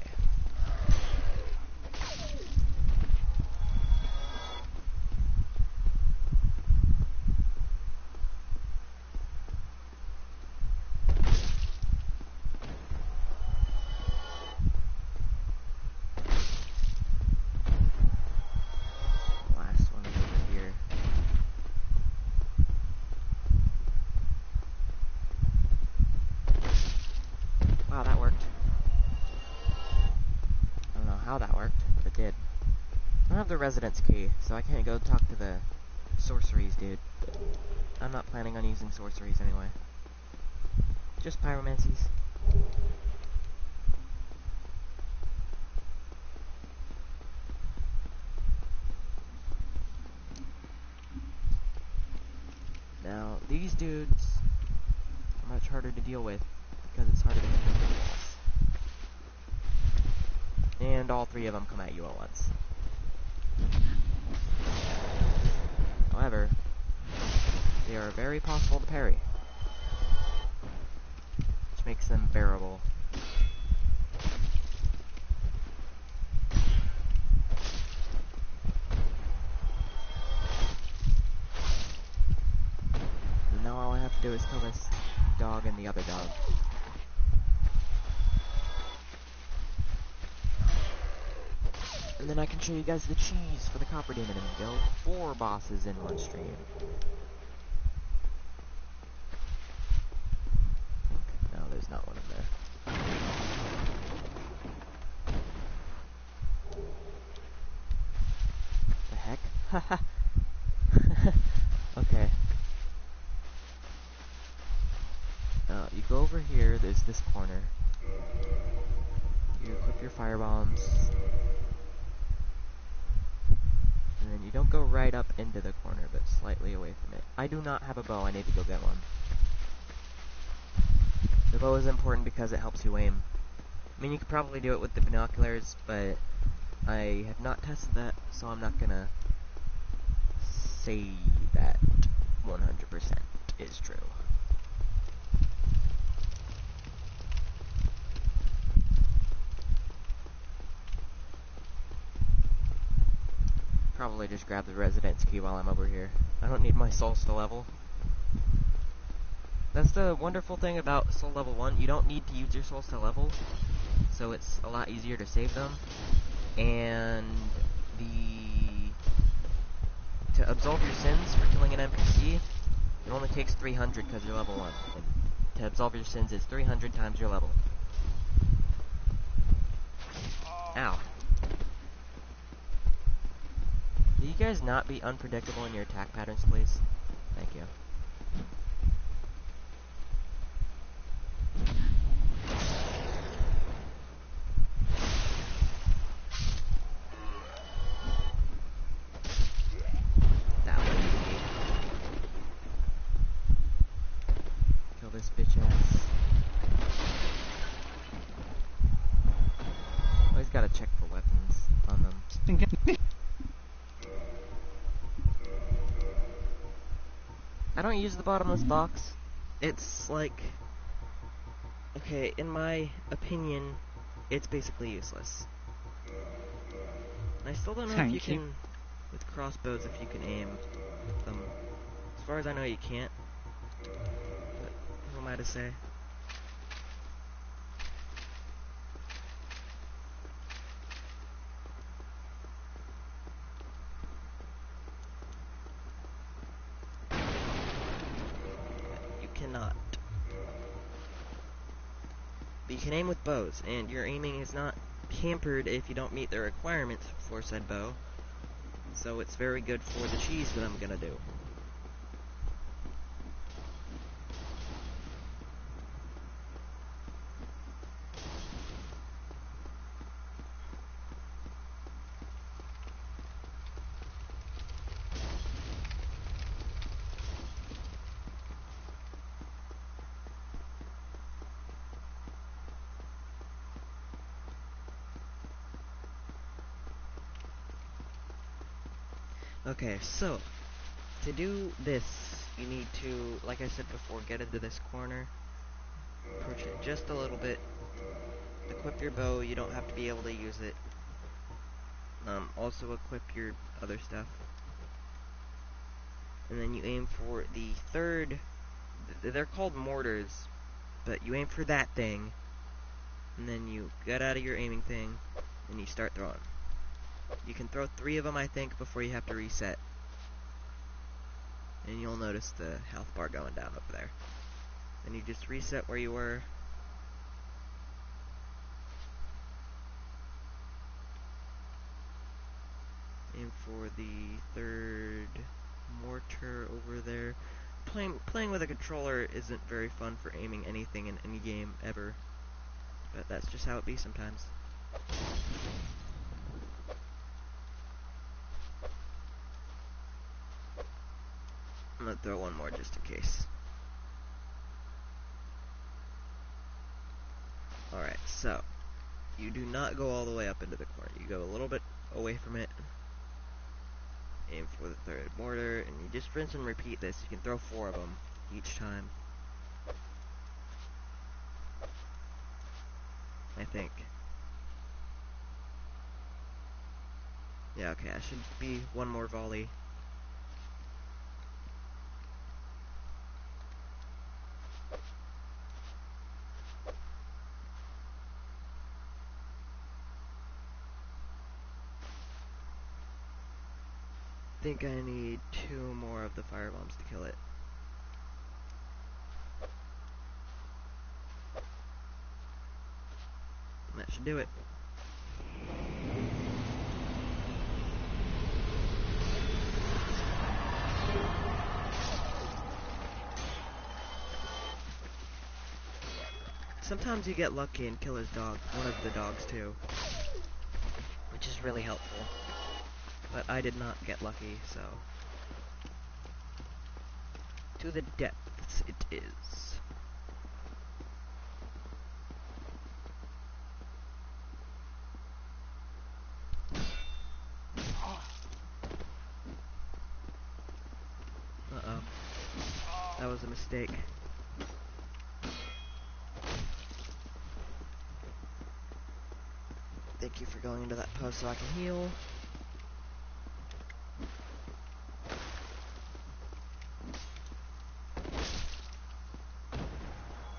Last one is over here. Wow, that worked. I don't know how that worked, but it did. I don't have the residence key, so I can't go talk to the sorceries dude. I'm not planning on using sorceries anyway. Just pyromancies. Now, these dudes are much harder to deal with because it's harder to hit them. And all three of them come at you at once. However, they are very possible to parry, which makes them bearable. And now all I have to do is kill this dog and the other dog. And then I can show you guys the cheese for the copper demon and go 4 bosses in one stream. No, there's not one in there. The heck? Haha. Okay. You go over here, there's this corner. You equip your fire bombs. And then you don't go right up into the corner, but slightly away from it. I do not have a bow, I need to go get one. The bow is important because it helps you aim. I mean, you could probably do it with the binoculars, but I have not tested that, so I'm not gonna say that 100% is true. Probably just grab the residence key while I'm over here. I don't need my souls to level. That's the wonderful thing about soul level 1. You don't need to use your souls to level, so it's a lot easier to save them. And to absolve your sins for killing an NPC, it only takes 300 because you're level 1. And to absolve your sins is 300 times your level. Ow. Can you guys not be unpredictable in your attack patterns, please? Thank you. That was easy. Kill this bitch ass. Always gotta check for weapons on them. I don't use the bottomless box. It's like... Okay, in my opinion, it's basically useless. I still don't know if you can... With crossbows, if you can aim them. As far as I know, you can't. But who am I to say? You cannot. But you can aim with bows, and your aiming is not hampered if you don't meet the requirements for said bow. So it's very good for the cheese that I'm gonna do. Okay, so, to do this, you need to, like I said before, get into this corner, approach it just a little bit, equip your bow, you don't have to be able to use it, also equip your other stuff, and then you aim for the third, they're called mortars, but you aim for that thing, and then you get out of your aiming thing, and you start throwing. You can throw 3 of them, I think, before you have to reset. And you'll notice the health bar going down over there. Then you just reset where you were. Aim for the third mortar over there. Playing with a controller isn't very fun for aiming anything in any game ever. But that's just how it be sometimes. I'm gonna throw one more just in case. Alright, so you do not go all the way up into the corner. You go a little bit away from it. Aim for the third mortar, and you just rinse and repeat this. You can throw 4 of them each time. I think. Yeah, okay, I should be one more volley. I think I need 2 more of the firebombs to kill it. And that should do it. Sometimes you get lucky and kill his dog, one of the dogs too, which is really helpful. But I did not get lucky, so... To the depths it is. was a mistake. Thank you for going into that post so I can heal.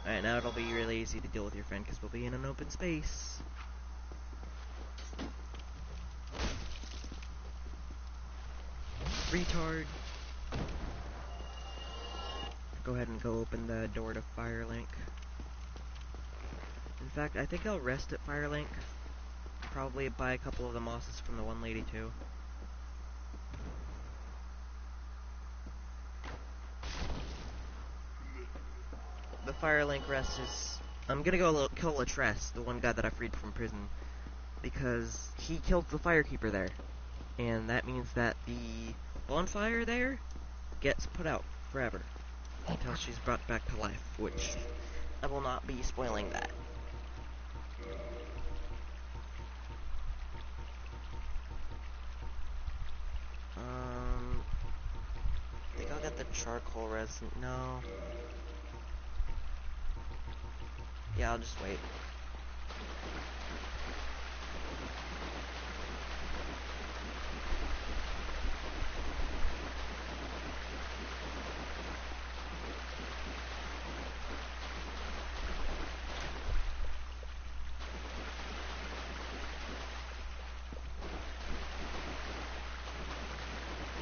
Alright, now it'll be really easy to deal with your friend because we'll be in an open space. Retard. Go ahead and go open the door to Firelink. In fact, I think I'll rest at Firelink. Probably buy a couple of the mosses from the one lady too. The Firelink rest is... I'm gonna go kill Latress, the one guy that I freed from prison, because he killed the Firekeeper there. And that means that the bonfire there gets put out forever until she's brought back to life, which I will not be spoiling that. I think I'll get the charcoal resin. No. Yeah, I'll just wait.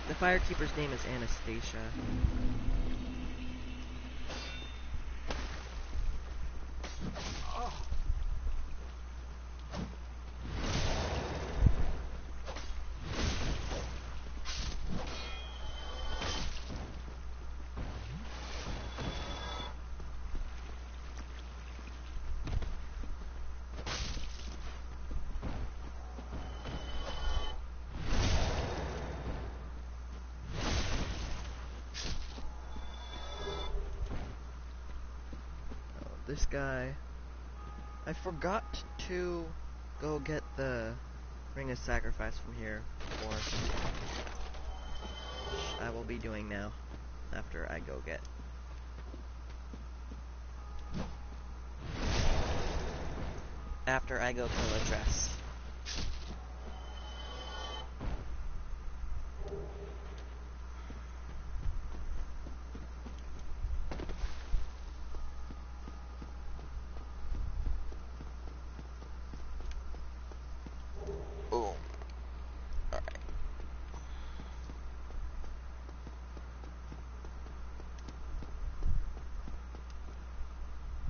The Firekeeper's name is Anastasia. This guy... I forgot to go get the Ring of Sacrifice from here before, which I will be doing now, after I go get. After I go kill a dress. Oh. Alright.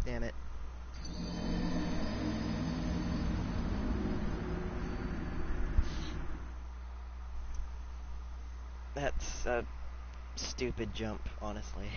Damn it. That's a stupid jump, honestly.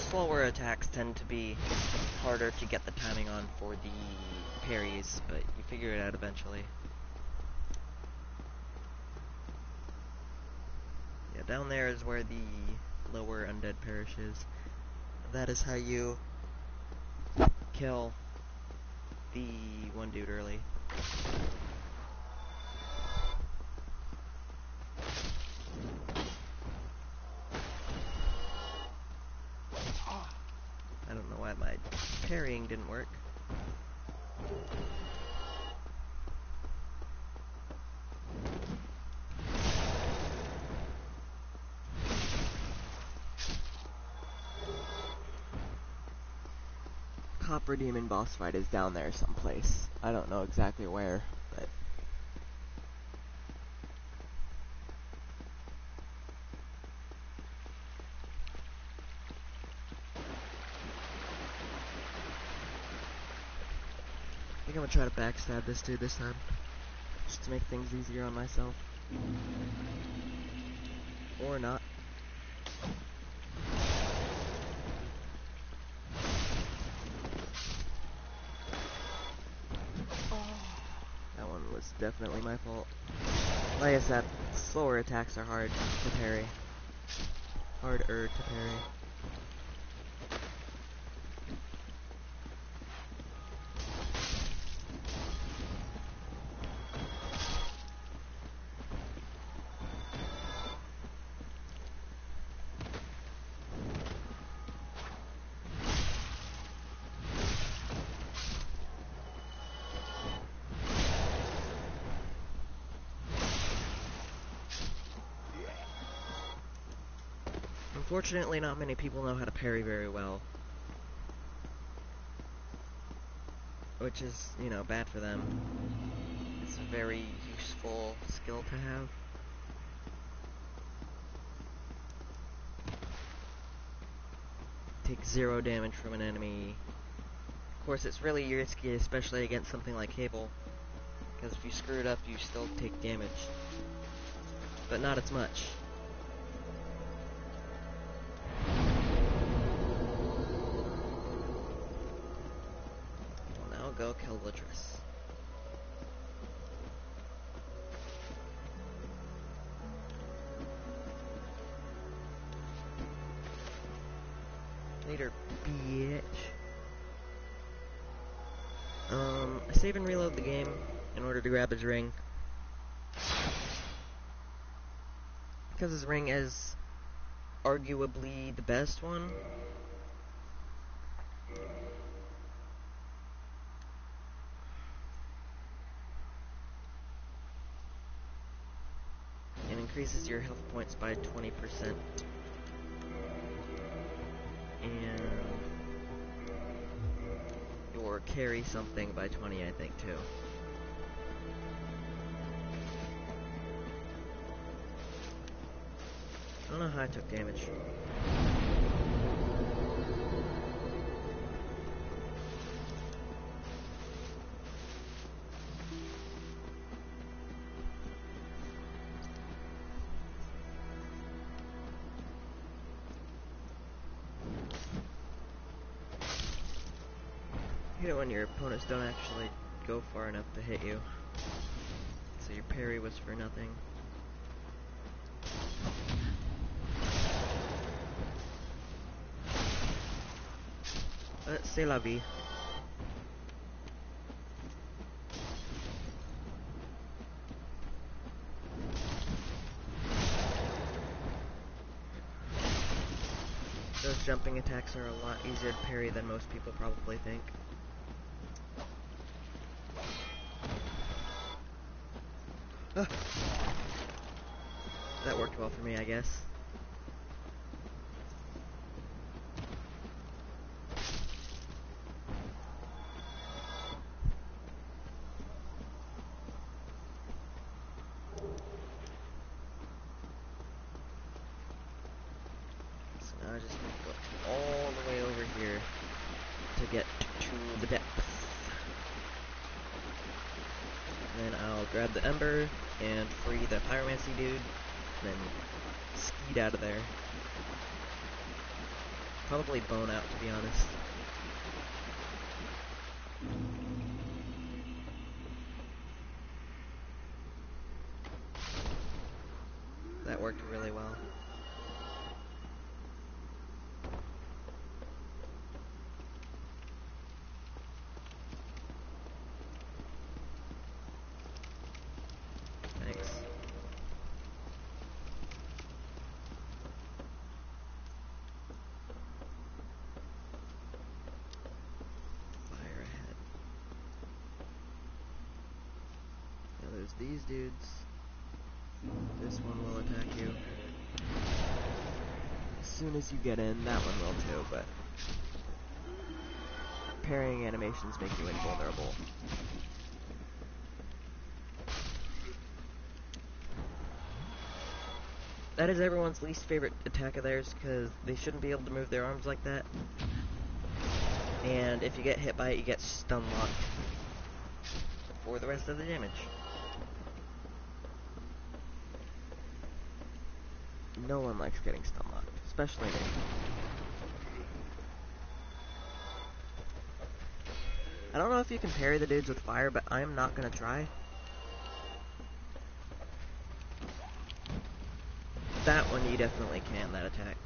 Slower attacks tend to be harder to get the timing on for the parries, but you figure it out eventually. Yeah, down there is where the lower undead parish is. That is how you kill the one dude early. I don't know why my parrying didn't work. Copper Demon boss fight is down there someplace. I don't know exactly where, but... I think I'm gonna try to backstab this dude this time. Just to make things easier on myself. Or not. was definitely my fault. Like I said, slower attacks are hard to parry. Harder to parry. Unfortunately, not many people know how to parry very well. Which is, you know, bad for them. It's a very useful skill to have. Take 0 damage from an enemy. Of course, it's really risky, especially against something like Cable. Because if you screw it up, you still take damage. But not as much. Well, now go kill Litrus. Later, bitch. I save and reload the game in order to grab his ring. Because his ring is arguably the best one. And increases your health points by 20%. And your carry something by 20, I think, too. I don't know how I took damage. You hate it when your opponents don't actually go far enough to hit you. So your parry was for nothing. C'est la vie. Those jumping attacks are a lot easier to parry than most people probably think. Ah. That worked well for me, I guess. So now I just need to go all the way over here to get to the depths. And then I'll grab the Ember and free the Pyromancy dude, and then skeet out of there. Probably bone out, to be honest. That worked really well. Thanks. Fire ahead. Now there's these dudes. This one will attack you. As soon as you get in, that one will too, but parrying animations make you invulnerable. That is everyone's least favorite attack of theirs, because they shouldn't be able to move their arms like that. And if you get hit by it, you get stun locked for the rest of the damage. No one likes getting stun locked, especially me. I don't know if you can parry the dudes with fire, but I'm not gonna try. that one you definitely can, that attack.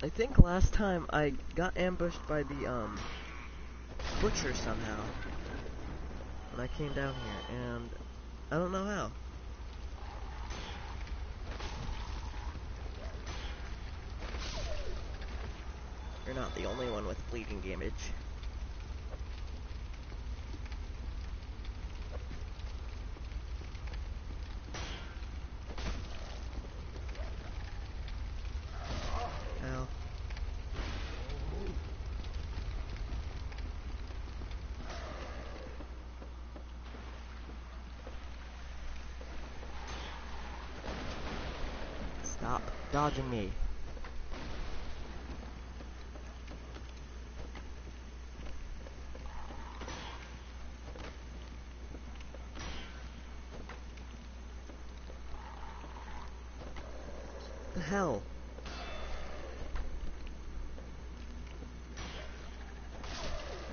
I think last time I got ambushed by the, butcher somehow. When I came down here, and I don't know how. You're not the only one with bleeding damage. Ow. Stop dodging me. The hell?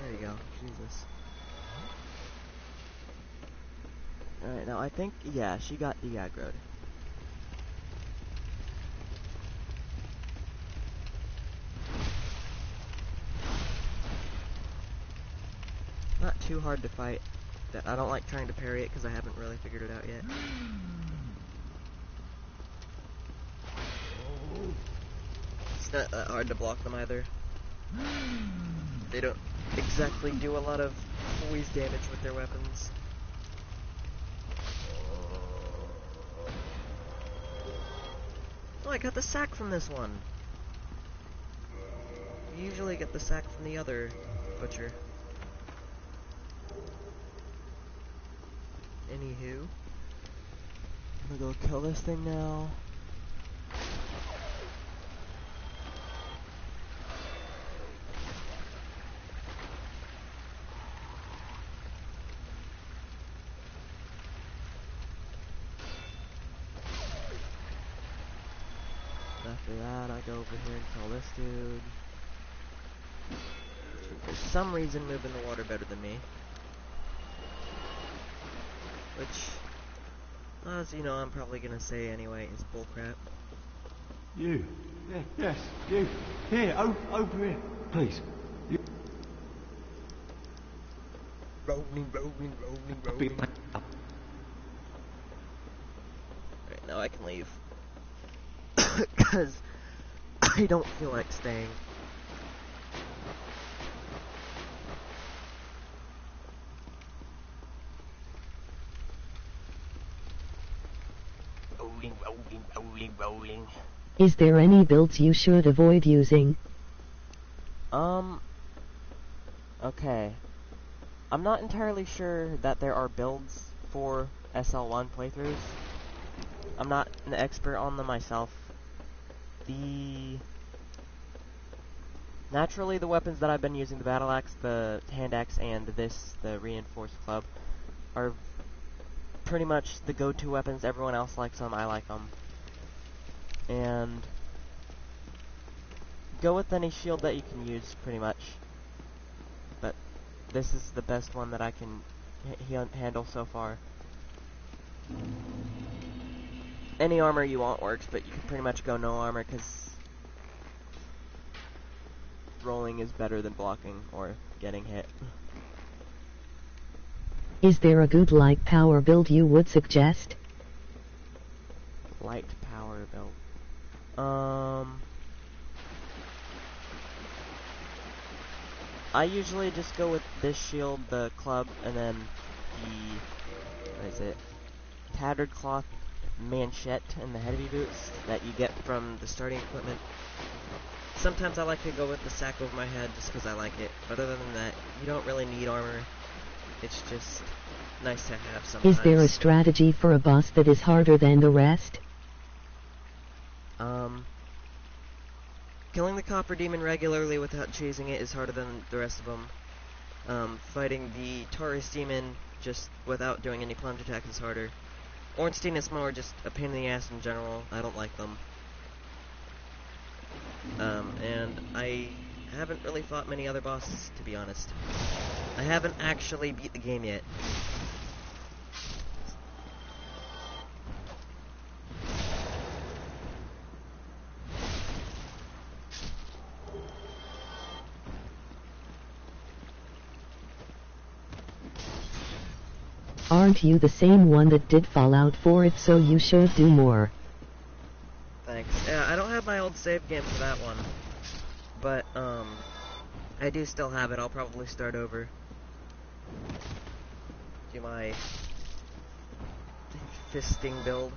There you go. Jesus. Alright, now I think, yeah, she got de-aggroed. Not too hard to fight. I don't like trying to parry it because I haven't really figured it out yet. It's not that hard to block them either. They don't exactly do a lot of poise damage with their weapons. Oh, I got the sack from this one. You usually get the sack from the other butcher. Anywho, I'm gonna go kill this thing now. After that, I go over here and kill this dude. For some reason, move in the water better than me. Which, as you know, I'm probably gonna say anyway, is bullcrap. You. Yeah, yes, you. Here, over here. Please. You. Rolling. Alright, now I can leave. Because I don't feel like staying. Rolling. Is there any builds you should avoid using? Okay. I'm not entirely sure that there are builds for SL1 playthroughs. I'm not an expert on them myself. Naturally, the weapons that I've been using, the battle axe, the hand axe, and the reinforced club, are pretty much the go-to weapons. Everyone else likes them, I like them. And go with any shield that you can use, pretty much. But this is the best one that I can handle so far. Any armor you want works, but you can pretty much go no armor, because rolling is better than blocking or getting hit. Is there a good light power build you would suggest? Light power build. I usually just go with this shield, the club, and then the tattered cloth manchette and the heavy boots that you get from the starting equipment. Sometimes I like to go with the sack over my head just because I like it, but other than that, you don't really need armor. It's just nice to have sometimes. Is there a strategy for a boss that is harder than the rest? Killing the copper demon regularly without chasing it is harder than the rest of them. Fighting the Taurus demon just without doing any plunge attack is harder. Ornstein is more just a pain in the ass in general. I don't like them. And I haven't really fought many other bosses, to be honest. I haven't actually beat the game yet. Aren't you the same one that did Fallout 4? If so, you should do more. Thanks. Yeah, I don't have my old save game for that one. But, I do still have it. I'll probably start over. Do my fisting build.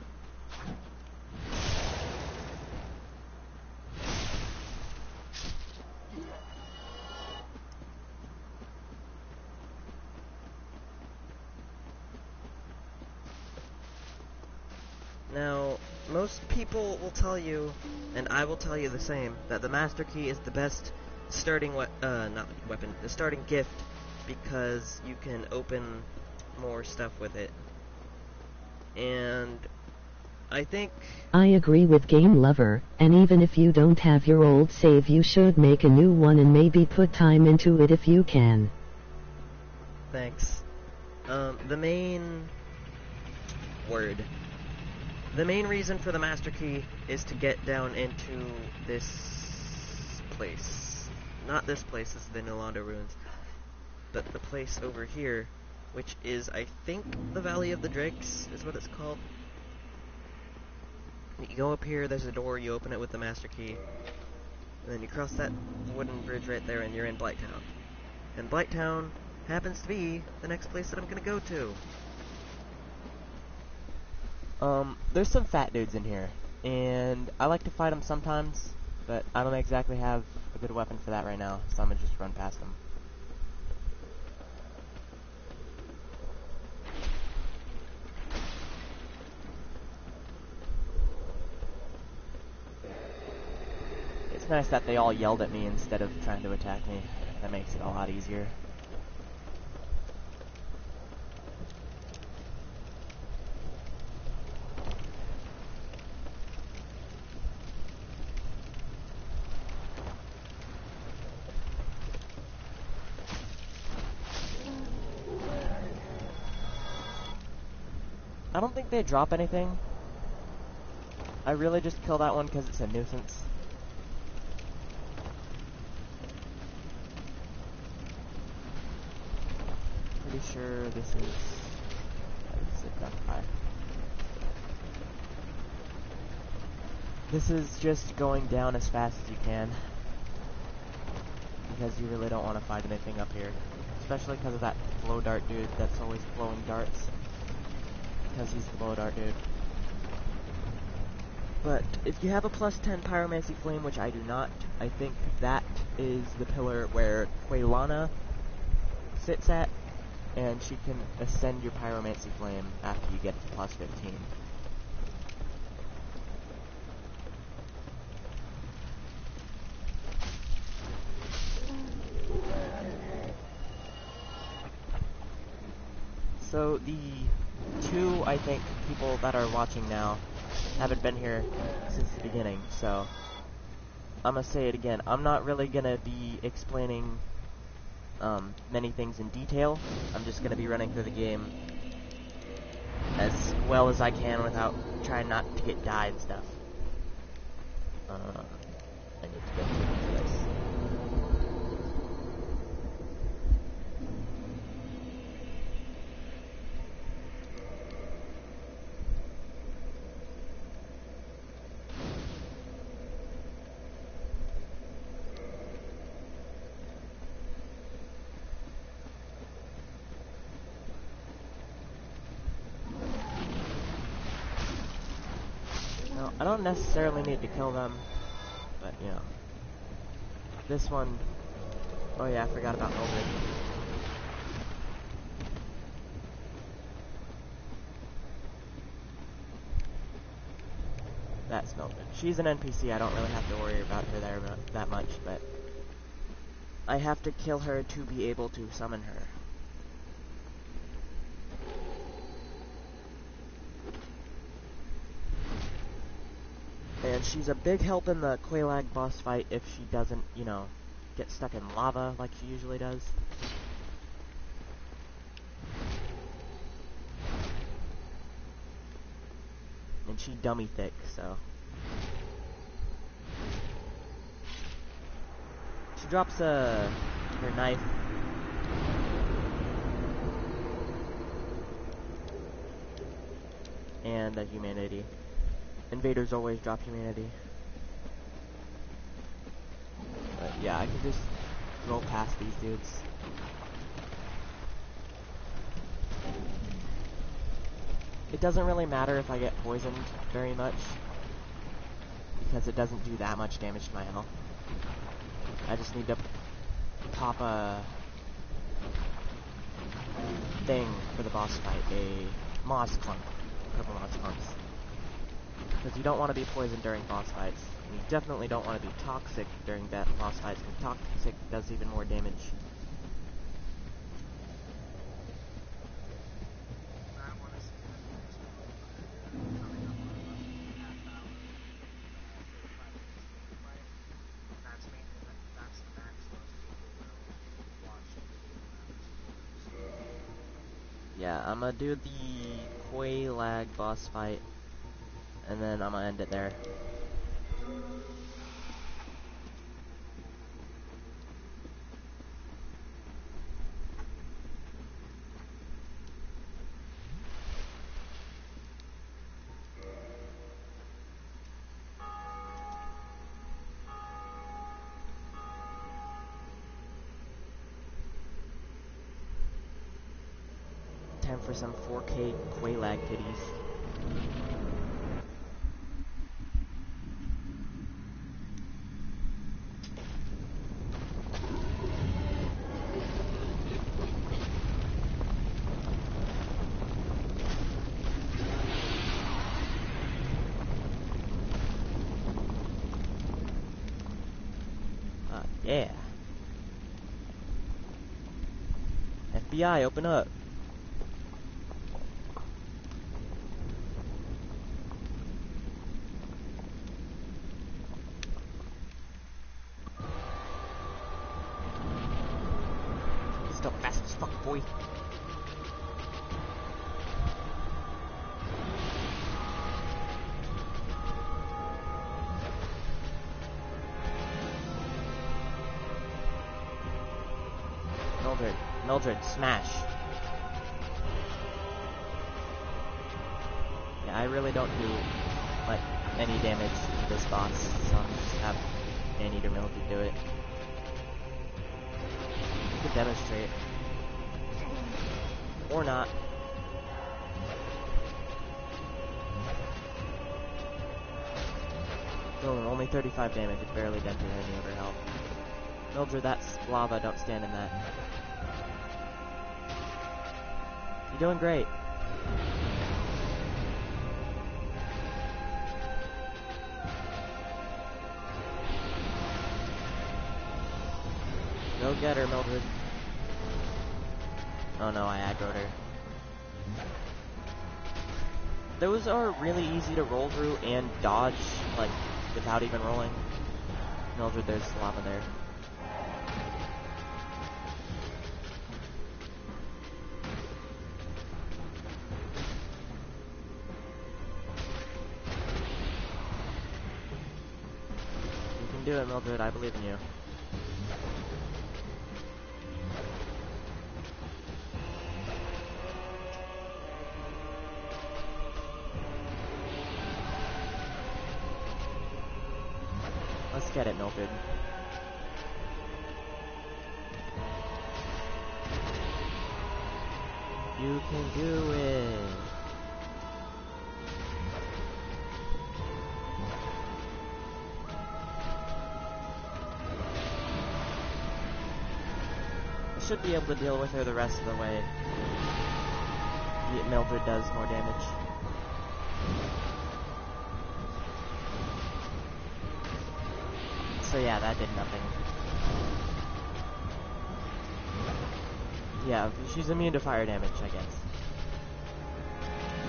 Now, most people will tell you, and I will tell you the same, that the Master Key is the best starting the starting gift, because you can open more stuff with it. And I think... I agree with Game Lover, and even if you don't have your old save, you should make a new one and maybe put time into it if you can. Thanks. The main reason for the Master Key is to get down into this place. Not this place, this is the Nilanda Ruins. But the place over here, which is, I think, the Valley of the Drakes, is what it's called. You go up here, there's a door, you open it with the Master Key. And then you cross that wooden bridge right there, and you're in Blighttown. And Blighttown happens to be the next place that I'm gonna go to. There's some fat dudes in here, and I like to fight them sometimes, but I don't exactly have a good weapon for that right now, so I'm gonna just run past them. It's nice that they all yelled at me instead of trying to attack me. That makes it a lot easier. I don't think they drop anything. I really just kill that one because it's a nuisance. Pretty sure this is a gunfire. This is just going down as fast as you can, because you really don't want to fight anything up here, especially because of that blow dart dude that's always blowing darts. Because he's the blow dart dude. But if you have a plus 10 pyromancy flame, which I do not, I think that is the pillar where Quaylana sits at, and she can ascend your pyromancy flame after you get to plus 15. So the two, I think, people that are watching now haven't been here since the beginning, so I'm gonna say it again. I'm not really gonna be explaining many things in detail. I'm just gonna be running through the game as well as I can without trying not to get died and stuff. I need to go through this. I don't necessarily need to kill them, but, you know. This one... Oh yeah, I forgot about Mildred. That's Mildred. She's an NPC, I don't really have to worry about her there that much, but... I have to kill her to be able to summon her. And she's a big help in the Quelaag boss fight if she doesn't, you know, get stuck in lava like she usually does. And she dummy thick, so. She drops her knife. And a humanity. Invaders always drop humanity. But yeah, I can just roll past these dudes. It doesn't really matter if I get poisoned very much, because it doesn't do that much damage to my health. I just need to pop a thing for the boss fight, a Moss Clunk, purple Moss Clumps. Because you don't want to be poisoned during boss fights. And you definitely don't want to be toxic during boss fights, because toxic does even more damage. Yeah, I'm gonna do the Koi Lag boss fight, and then I'm gonna end it there. Time for some 4K Koi Lag titties. Yeah. FBI, open up. Still fast as fuck, boy. Mildred, smash. Yeah, I really don't do like any damage to this boss, so I'm just have Anteater Mildred do it. You can demonstrate. Or not. Oh, only 35 damage, it barely dented any of her health. Mildred, that's lava, don't stand in that. You're doing great. Go get her, Mildred. Oh no, I aggroed her. Those are really easy to roll through and dodge, like, without even rolling. Mildred, there's lava there. You can do it, Mildred, I believe in you. Let's get it, Mildred. You can do it. I should be able to deal with her the rest of the way. Mildred does more damage. So yeah, that did nothing. Yeah, she's immune to fire damage, I guess.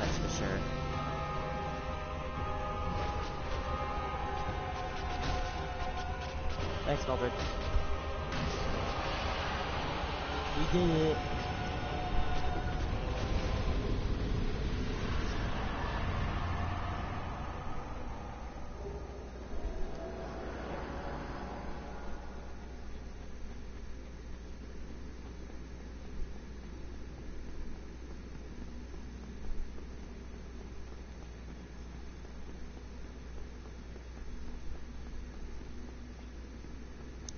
That's for sure. Thanks, Mildred. We did it.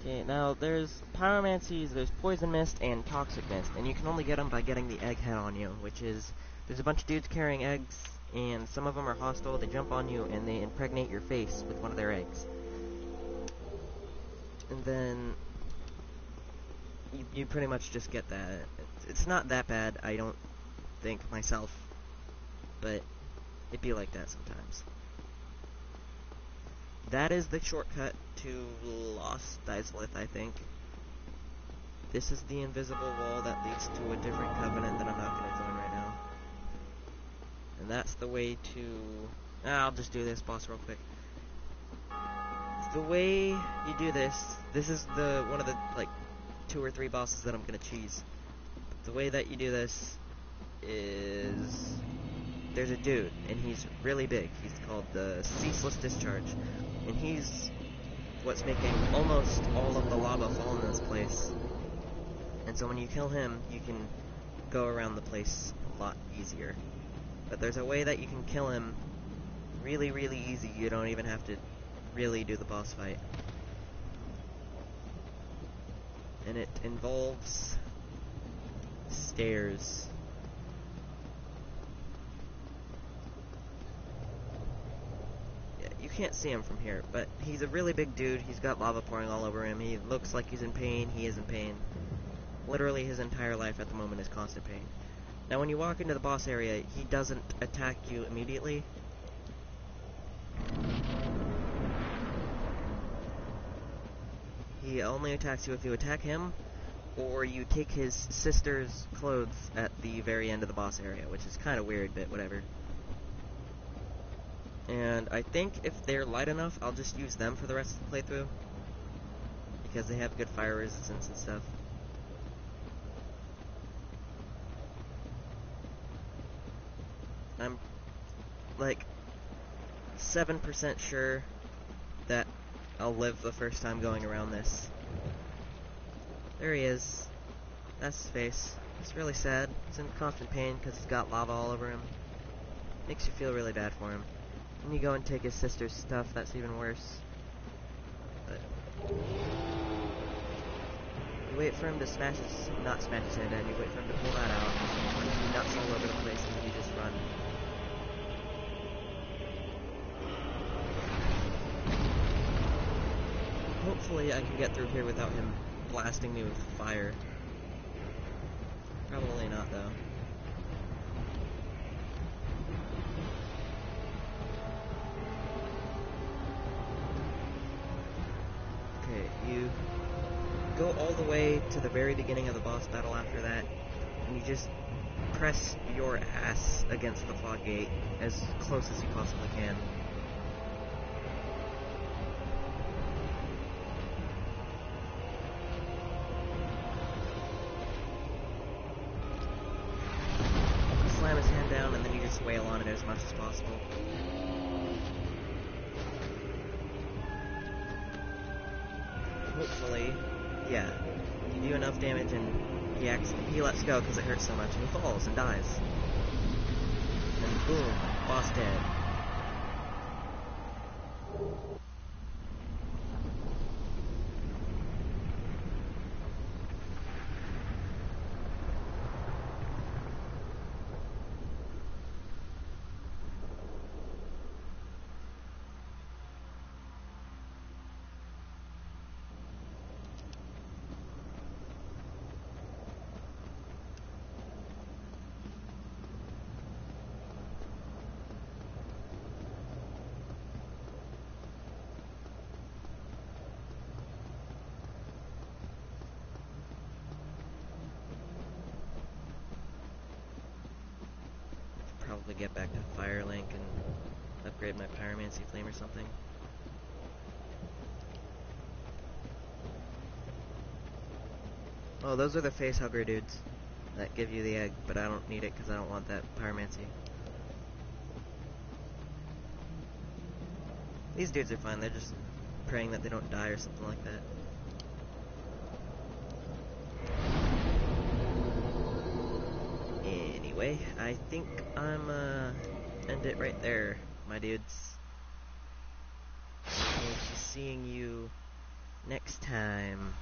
Okay, now there's pyromancies, there's poison mist, and toxic mist, and you can only get them by getting the egg head on you, which is, there's a bunch of dudes carrying eggs, and some of them are hostile, they jump on you, and they impregnate your face with one of their eggs. And then, you pretty much just get that. It's not that bad, I don't think, myself, but it'd be like that sometimes. That is the shortcut to Lost Isleth, I think. This is the invisible wall that leads to a different covenant that I'm not going to join right now. And that's the way to... I'll just do this boss real quick. The way you do this is one of the, like, 2 or 3 bosses that I'm going to cheese. The way that you do this is... There's a dude, and he's really big. He's called the Ceaseless Discharge. And he's what's making almost all of the lava fall in this place. And so when you kill him, you can go around the place a lot easier. But there's a way that you can kill him really, really easy. You don't even have to really do the boss fight. And it involves stairs. You can't see him from here, but he's a really big dude. He's got lava pouring all over him. He looks like he's in pain. He is in pain. Literally his entire life at the moment is constant pain. Now when you walk into the boss area, he doesn't attack you immediately. He only attacks you if you attack him, or you take his sister's clothes at the very end of the boss area, which is kind of weird, but whatever. And I think if they're light enough, I'll just use them for the rest of the playthrough, because they have good fire resistance and stuff. I'm, like, 7% sure that I'll live the first time going around this. There he is. That's his face. It's really sad. He's in constant pain because he's got lava all over him. Makes you feel really bad for him. When you go and take his sister's stuff, that's even worse. But you wait for him to not smash his head in, you wait for him to pull that out, punch you nuts all over the place, and then you just run. Hopefully I can get through here without him blasting me with fire. Probably not, though. Okay, you go all the way to the very beginning of the boss battle after that, and you just press your ass against the fog gate as close as you possibly can. Slam his hand down, and then you just wail on it as much as possible. Hopefully, yeah, you do enough damage and he lets go because it hurts so much, and he falls and dies. And boom, boss dead. Probably get back to Firelink and upgrade my Pyromancy Flame or something. Oh, those are the facehugger dudes that give you the egg, but I don't need it because I don't want that pyromancy. These dudes are fine, they're just praying that they don't die or something like that. Anyway, I think I'm end it right there, my dudes. I'll be seeing you next time.